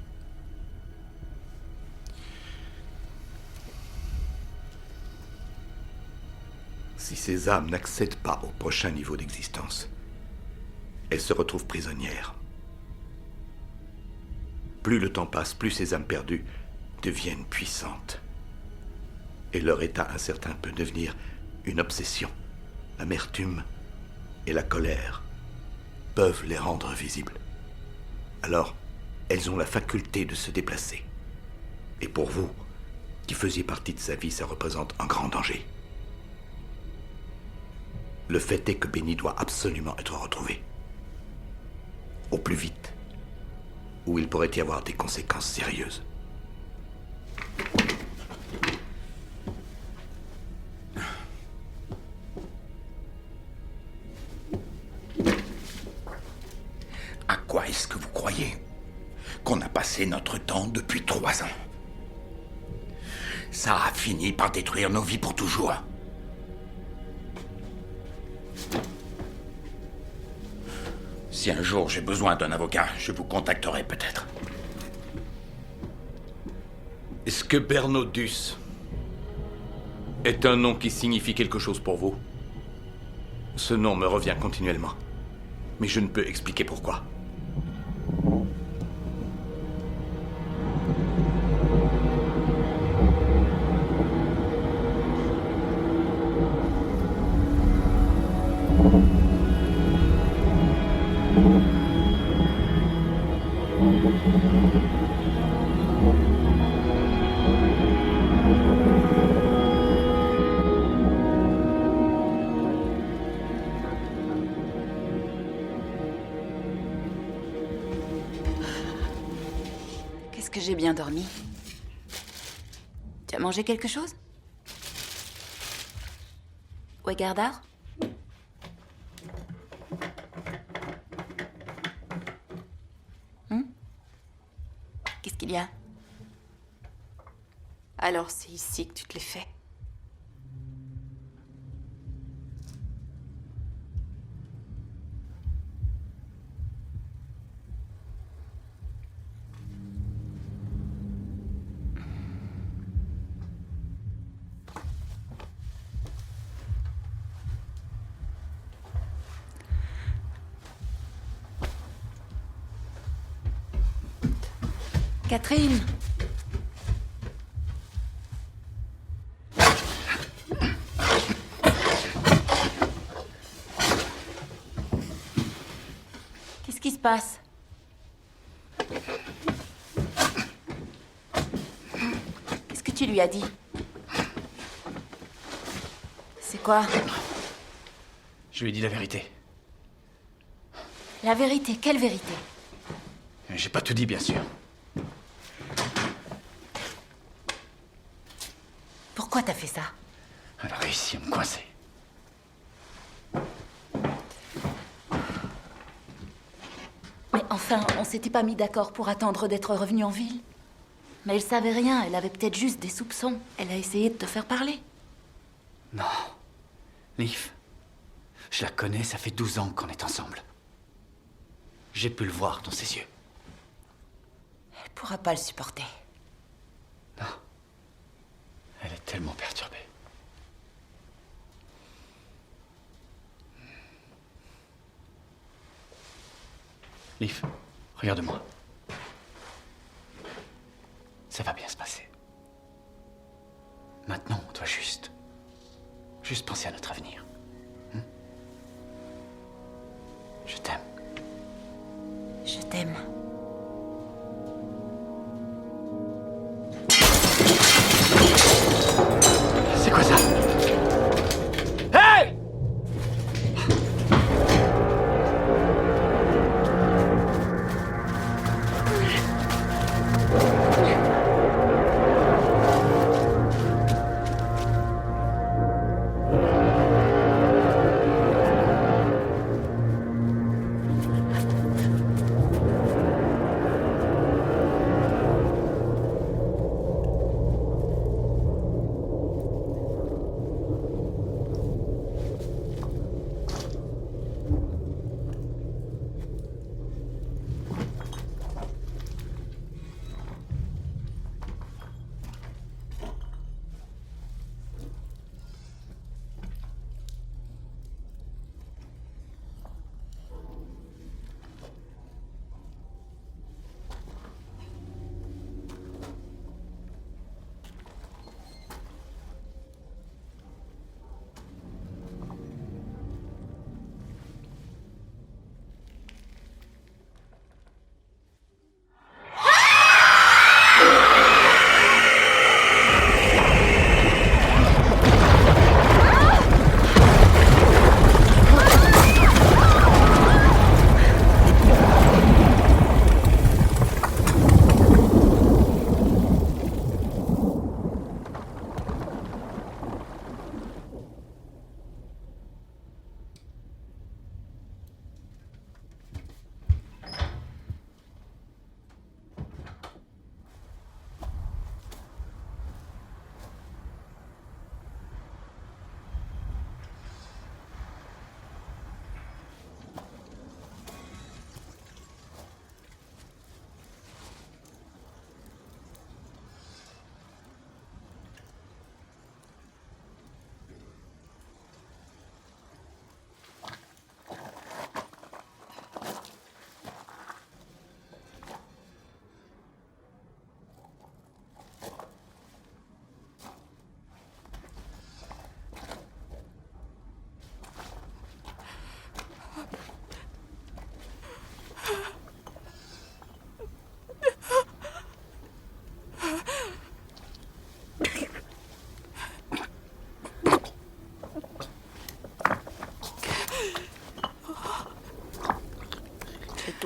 Si ces âmes n'accèdent pas au prochain niveau d'existence, elles se retrouvent prisonnières. Plus le temps passe, plus ces âmes perdues deviennent puissantes. Et leur état incertain peut devenir une obsession. L'amertume et la colère peuvent les rendre visibles. Alors, elles ont la faculté de se déplacer. Et pour vous, qui faisiez partie de sa vie, ça représente un grand danger. Le fait est que Benny doit absolument être retrouvé. Au plus vite, ou il pourrait y avoir des conséquences sérieuses. À quoi est-ce que vous croyez? passé notre temps depuis 3 ans. Ça a fini par détruire nos vies pour toujours. Si un jour j'ai besoin d'un avocat, je vous contacterai peut-être. Est-ce que Bernodus est un nom qui signifie quelque chose pour vous? Ce nom me revient continuellement, mais je ne peux expliquer pourquoi. Qu'est-ce que j'ai bien dormi? Tu as mangé quelque chose? Où est Gardar? Qu'est-ce qu'il y a? Alors c'est ici que tu te l'es fait. Catherine! Qu'est-ce qui se passe? Qu'est-ce que tu lui as dit? C'est quoi? Je lui ai dit la vérité. La vérité? Quelle vérité? J'ai pas tout dit, bien sûr. Pourquoi t'as fait ça? Elle a réussi à me coincer. Mais enfin, on s'était pas mis d'accord pour attendre d'être revenu en ville. Mais elle savait rien, elle avait peut-être juste des soupçons. Elle a essayé de te faire parler. Non. Liv, je la connais, ça fait 12 ans qu'on est ensemble. J'ai pu le voir dans ses yeux. Elle pourra pas le supporter. Non. Elle est tellement perturbée. Liv, regarde-moi. Ça va bien se passer. Maintenant, on doit juste penser à notre avenir. Je t'aime. Je t'aime. C'est quoi ça? Hey!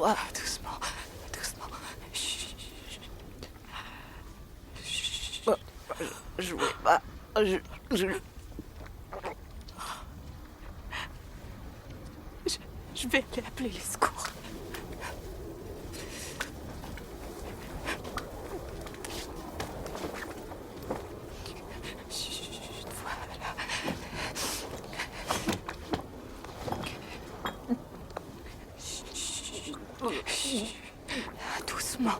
Calme-toi. Doucement, doucement. Chut. Je vais pas. Je vais aller appeler les secours. Chut, voilà. Chut. Doucement.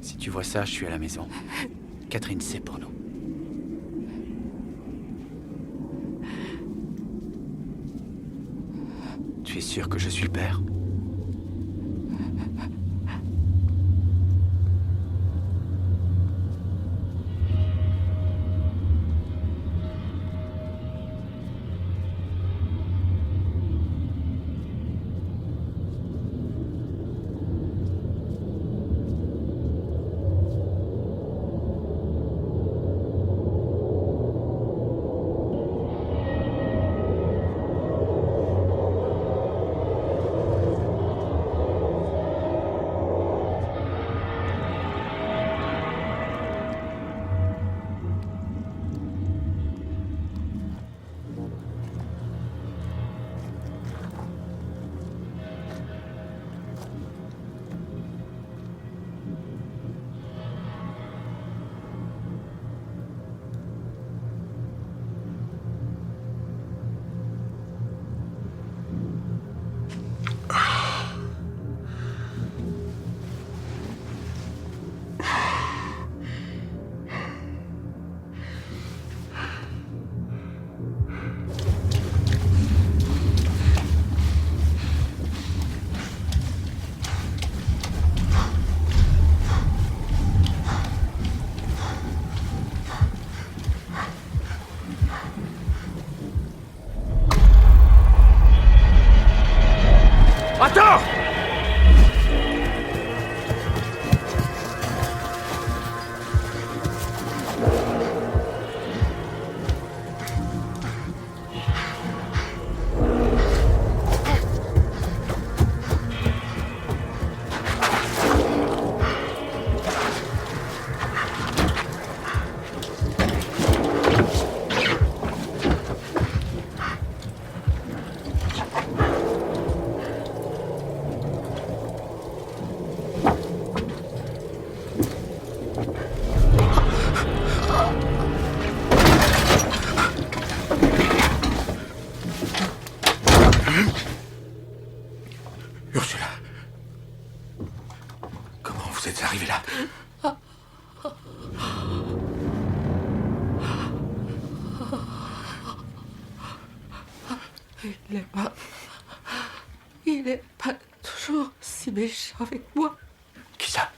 Si tu vois ça, je suis à la maison. Catherine sait pour nous. Tu es sûr que je suis le père? Attends! Ursula. Comment vous êtes arrivée là? Il est pas toujours si méchant avec moi. Qui ça?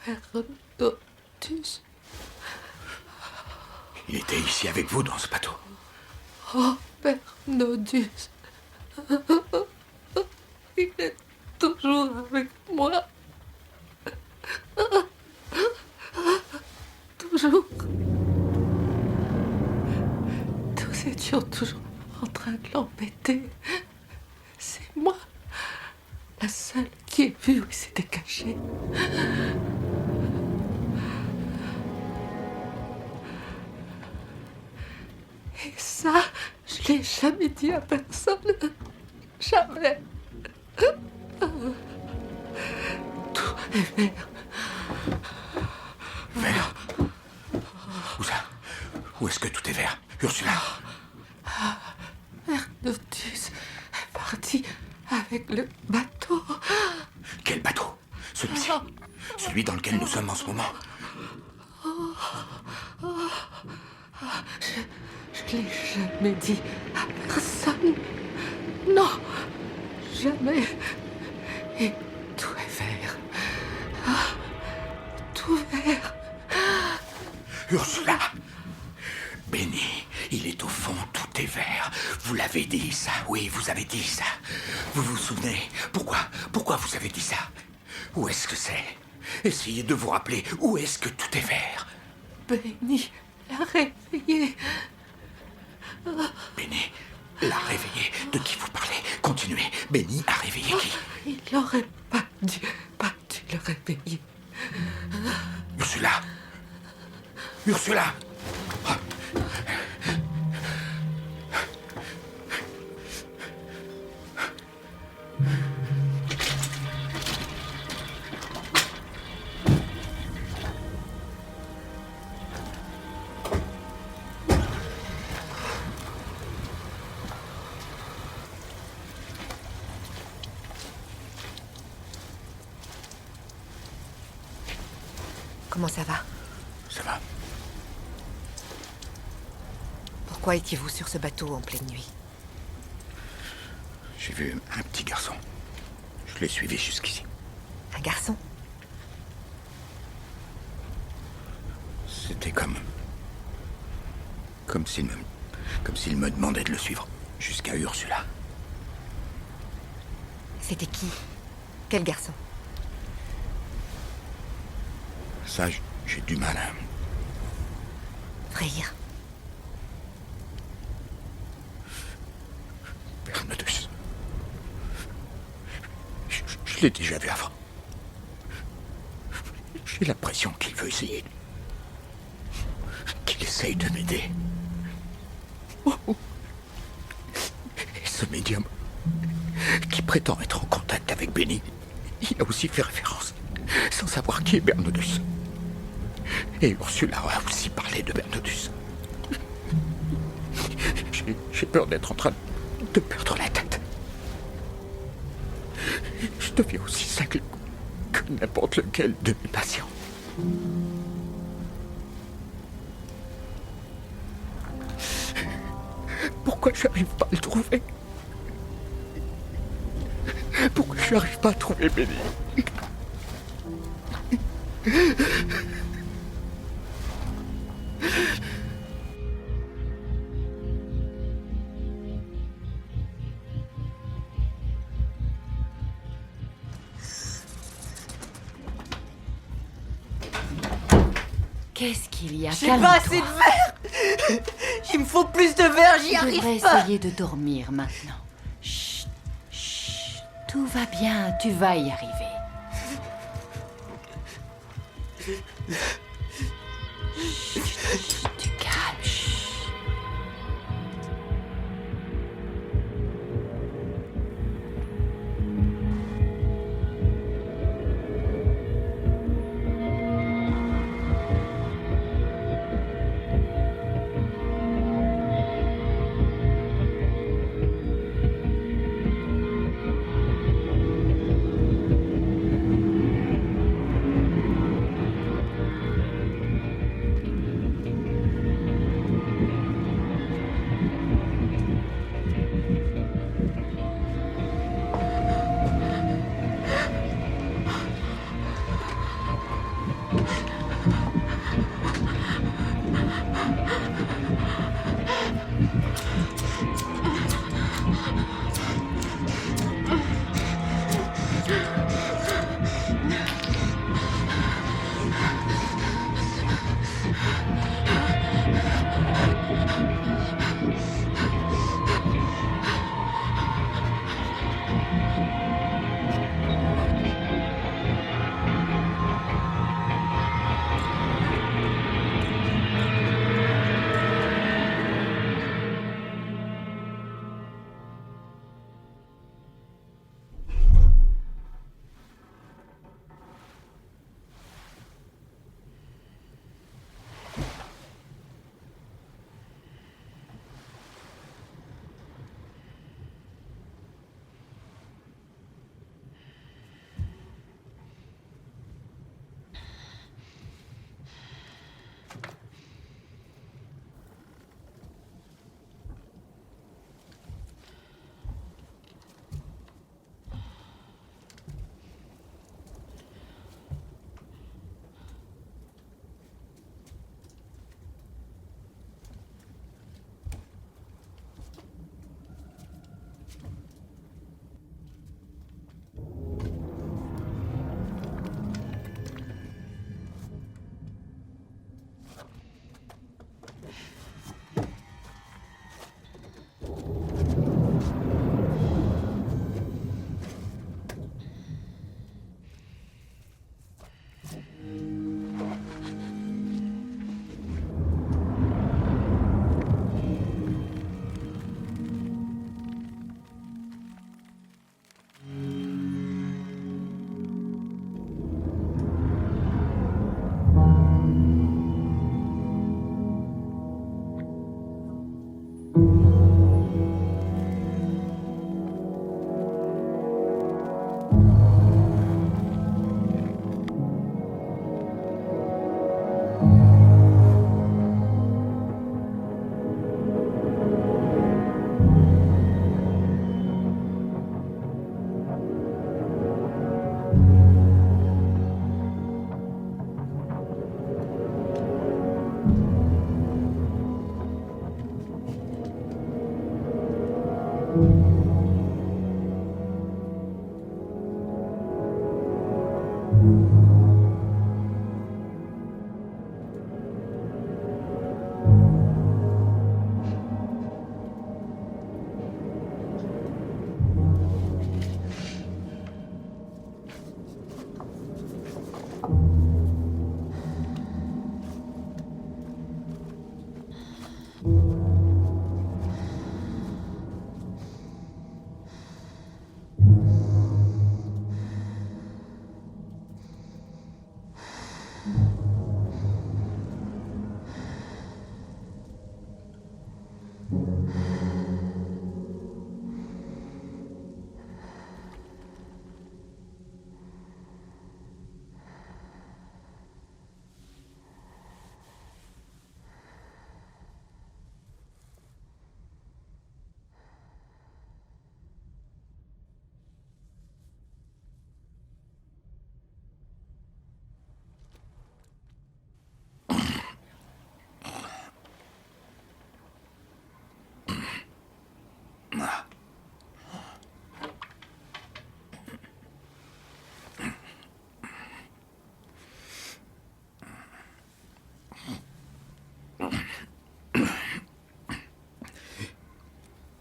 Bernotus. Il était ici avec vous dans ce bateau. Oh, Bernotus. Il est toujours avec moi. Toujours. Nous étions toujours en train de l'embêter. C'est moi, la seule qui ait vu où il s'était caché. Et ça, je l'ai jamais dit à personne. Jamais. Tout est vert. Vert? Où ça? Où est-ce que tout est vert? Ursula? Bernotus est parti avec le bateau. Quel bateau? Celui-ci. Celui dans lequel nous sommes en ce moment. Je l'ai jamais dit à personne. Non, jamais. Et tout est vert. Tout vert. Ursula! Benny, il est au fond, tout est vert. Vous l'avez dit, ça. Oui, vous avez dit ça. Vous vous souvenez? Pourquoi vous avez dit ça? Où est-ce que c'est? Essayez de vous rappeler, où est-ce que tout est vert? Benny l'a réveillé. Benny l'a réveillé. De qui vous parlez? Continuez. Benny a réveillé qui? Il n'aurait pas dû le réveiller. Ursula! Ursula! Comment ça va? Ça va. Pourquoi étiez-vous sur ce bateau en pleine nuit? J'ai vu un petit garçon. Je l'ai suivi jusqu'ici. Un garçon? C'était comme s'il me demandait de le suivre jusqu'à Ursula. C'était qui? Quel garçon? Ça, j'ai du mal à... Freyr. Bernodus. Je l'ai déjà vu avant. J'ai l'impression qu'il veut essayer... qu'il essaye de m'aider. Et ce médium qui prétend être en contact avec Benny, il a aussi fait référence, sans savoir qui est Bernodus. Et Ursula a aussi parlé de Bernodus. J'ai peur d'être en train de perdre la tête. Je deviens aussi cinglé que n'importe lequel de mes patients. Pourquoi je n'arrive pas à le trouver? Pourquoi je n'arrive pas à trouver Benny? Qu'est-ce qu'il y a? J'ai pas assez de verre. Il me faut plus de verre, j'y arrive pas. Tu devrais essayer de dormir maintenant. Chut, chut. Tout va bien, tu vas y arriver. Chut, tu calmes. Chut.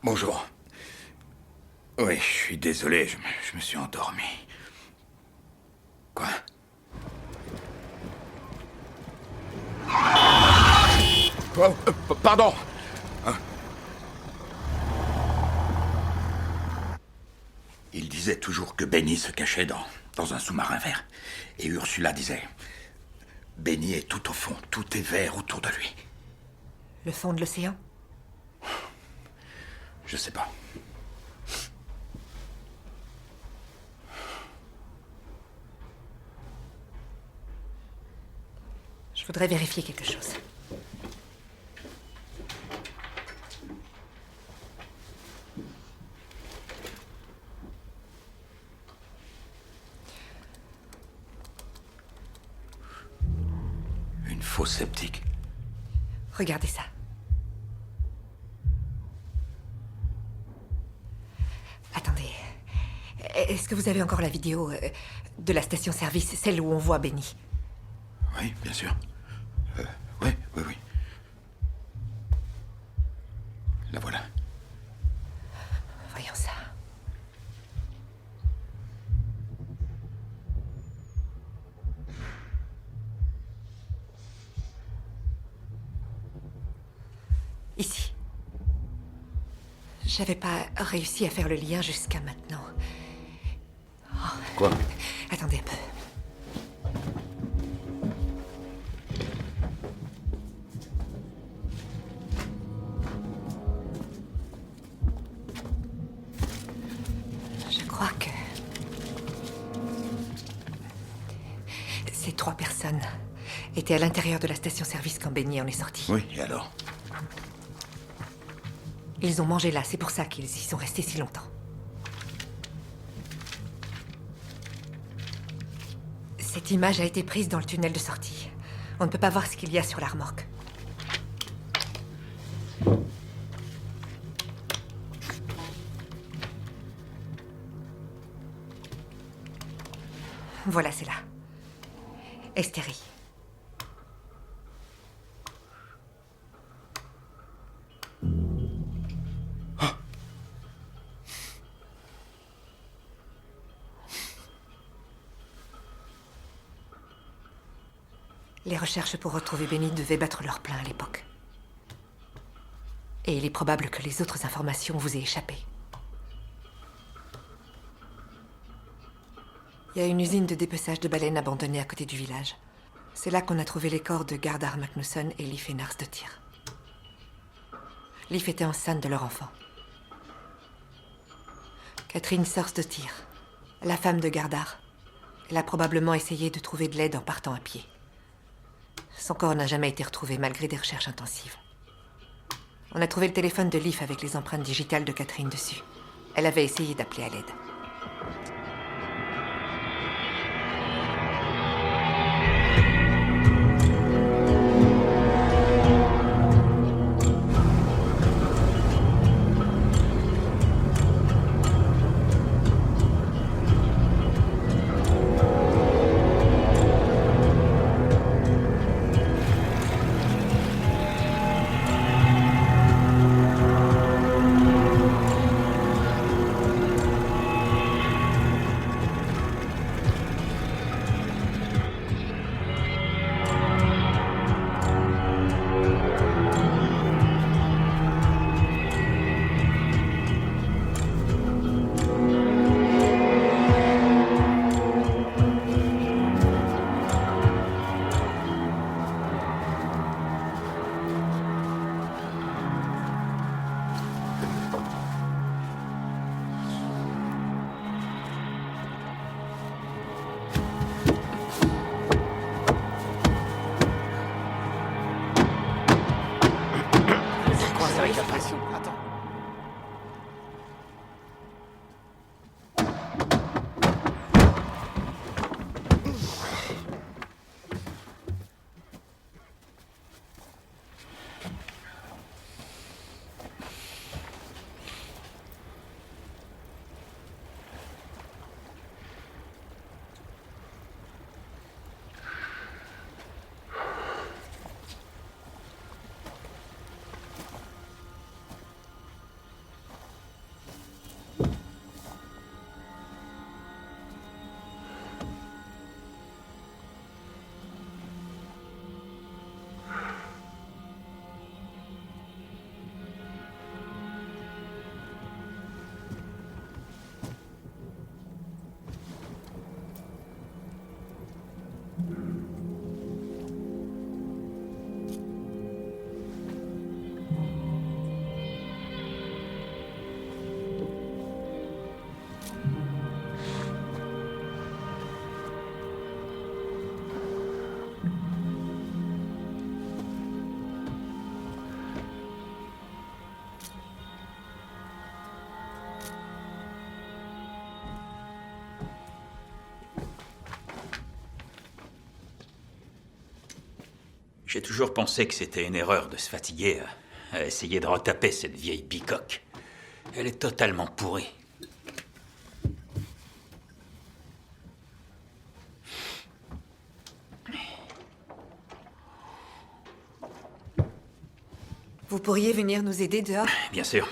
Bonjour. Oui, je suis désolé, je me suis endormi. Quoi? Oh, pardon. Hein? Il disait toujours que Benny se cachait dans un sous-marin vert. Et Ursula disait... Benny est tout au fond, tout est vert autour de lui. Le fond de l'océan? Je sais pas. Je voudrais vérifier quelque chose. Une fosse septique. Regardez ça. Attendez. Est-ce que vous avez encore la vidéo de la station-service, celle où on voit Benny? Oui, bien sûr. Oui. La voilà. Voyons ça. Ici. J'avais pas réussi à faire le lien jusqu'à maintenant. Oh. Quoi? Attendez un peu. Je crois que... ces 3 personnes étaient à l'intérieur de la station-service quand Benny en est sorti. Oui, et alors? Ils ont mangé là, c'est pour ça qu'ils y sont restés si longtemps. Cette image a été prise dans le tunnel de sortie. On ne peut pas voir ce qu'il y a sur la remorque. Voilà, c'est là. Estérie. Les recherches pour retrouver Benny devaient battre leur plein à l'époque. Et il est probable que les autres informations vous aient échappé. Il y a une usine de dépeçage de baleines abandonnée à côté du village. C'est là qu'on a trouvé les corps de Gardar Magnusson et Liv Einars de Tyr. Liv était enceinte de leur enfant. Catherine Sors de Tyr, la femme de Gardar, elle a probablement essayé de trouver de l'aide en partant à pied. Son corps n'a jamais été retrouvé malgré des recherches intensives. On a trouvé le téléphone de Liv avec les empreintes digitales de Catherine dessus. Elle avait essayé d'appeler à l'aide. J'ai toujours pensé que c'était une erreur de se fatiguer à essayer de retaper cette vieille bicoque. Elle est totalement pourrie. Vous pourriez venir nous aider dehors? Bien sûr.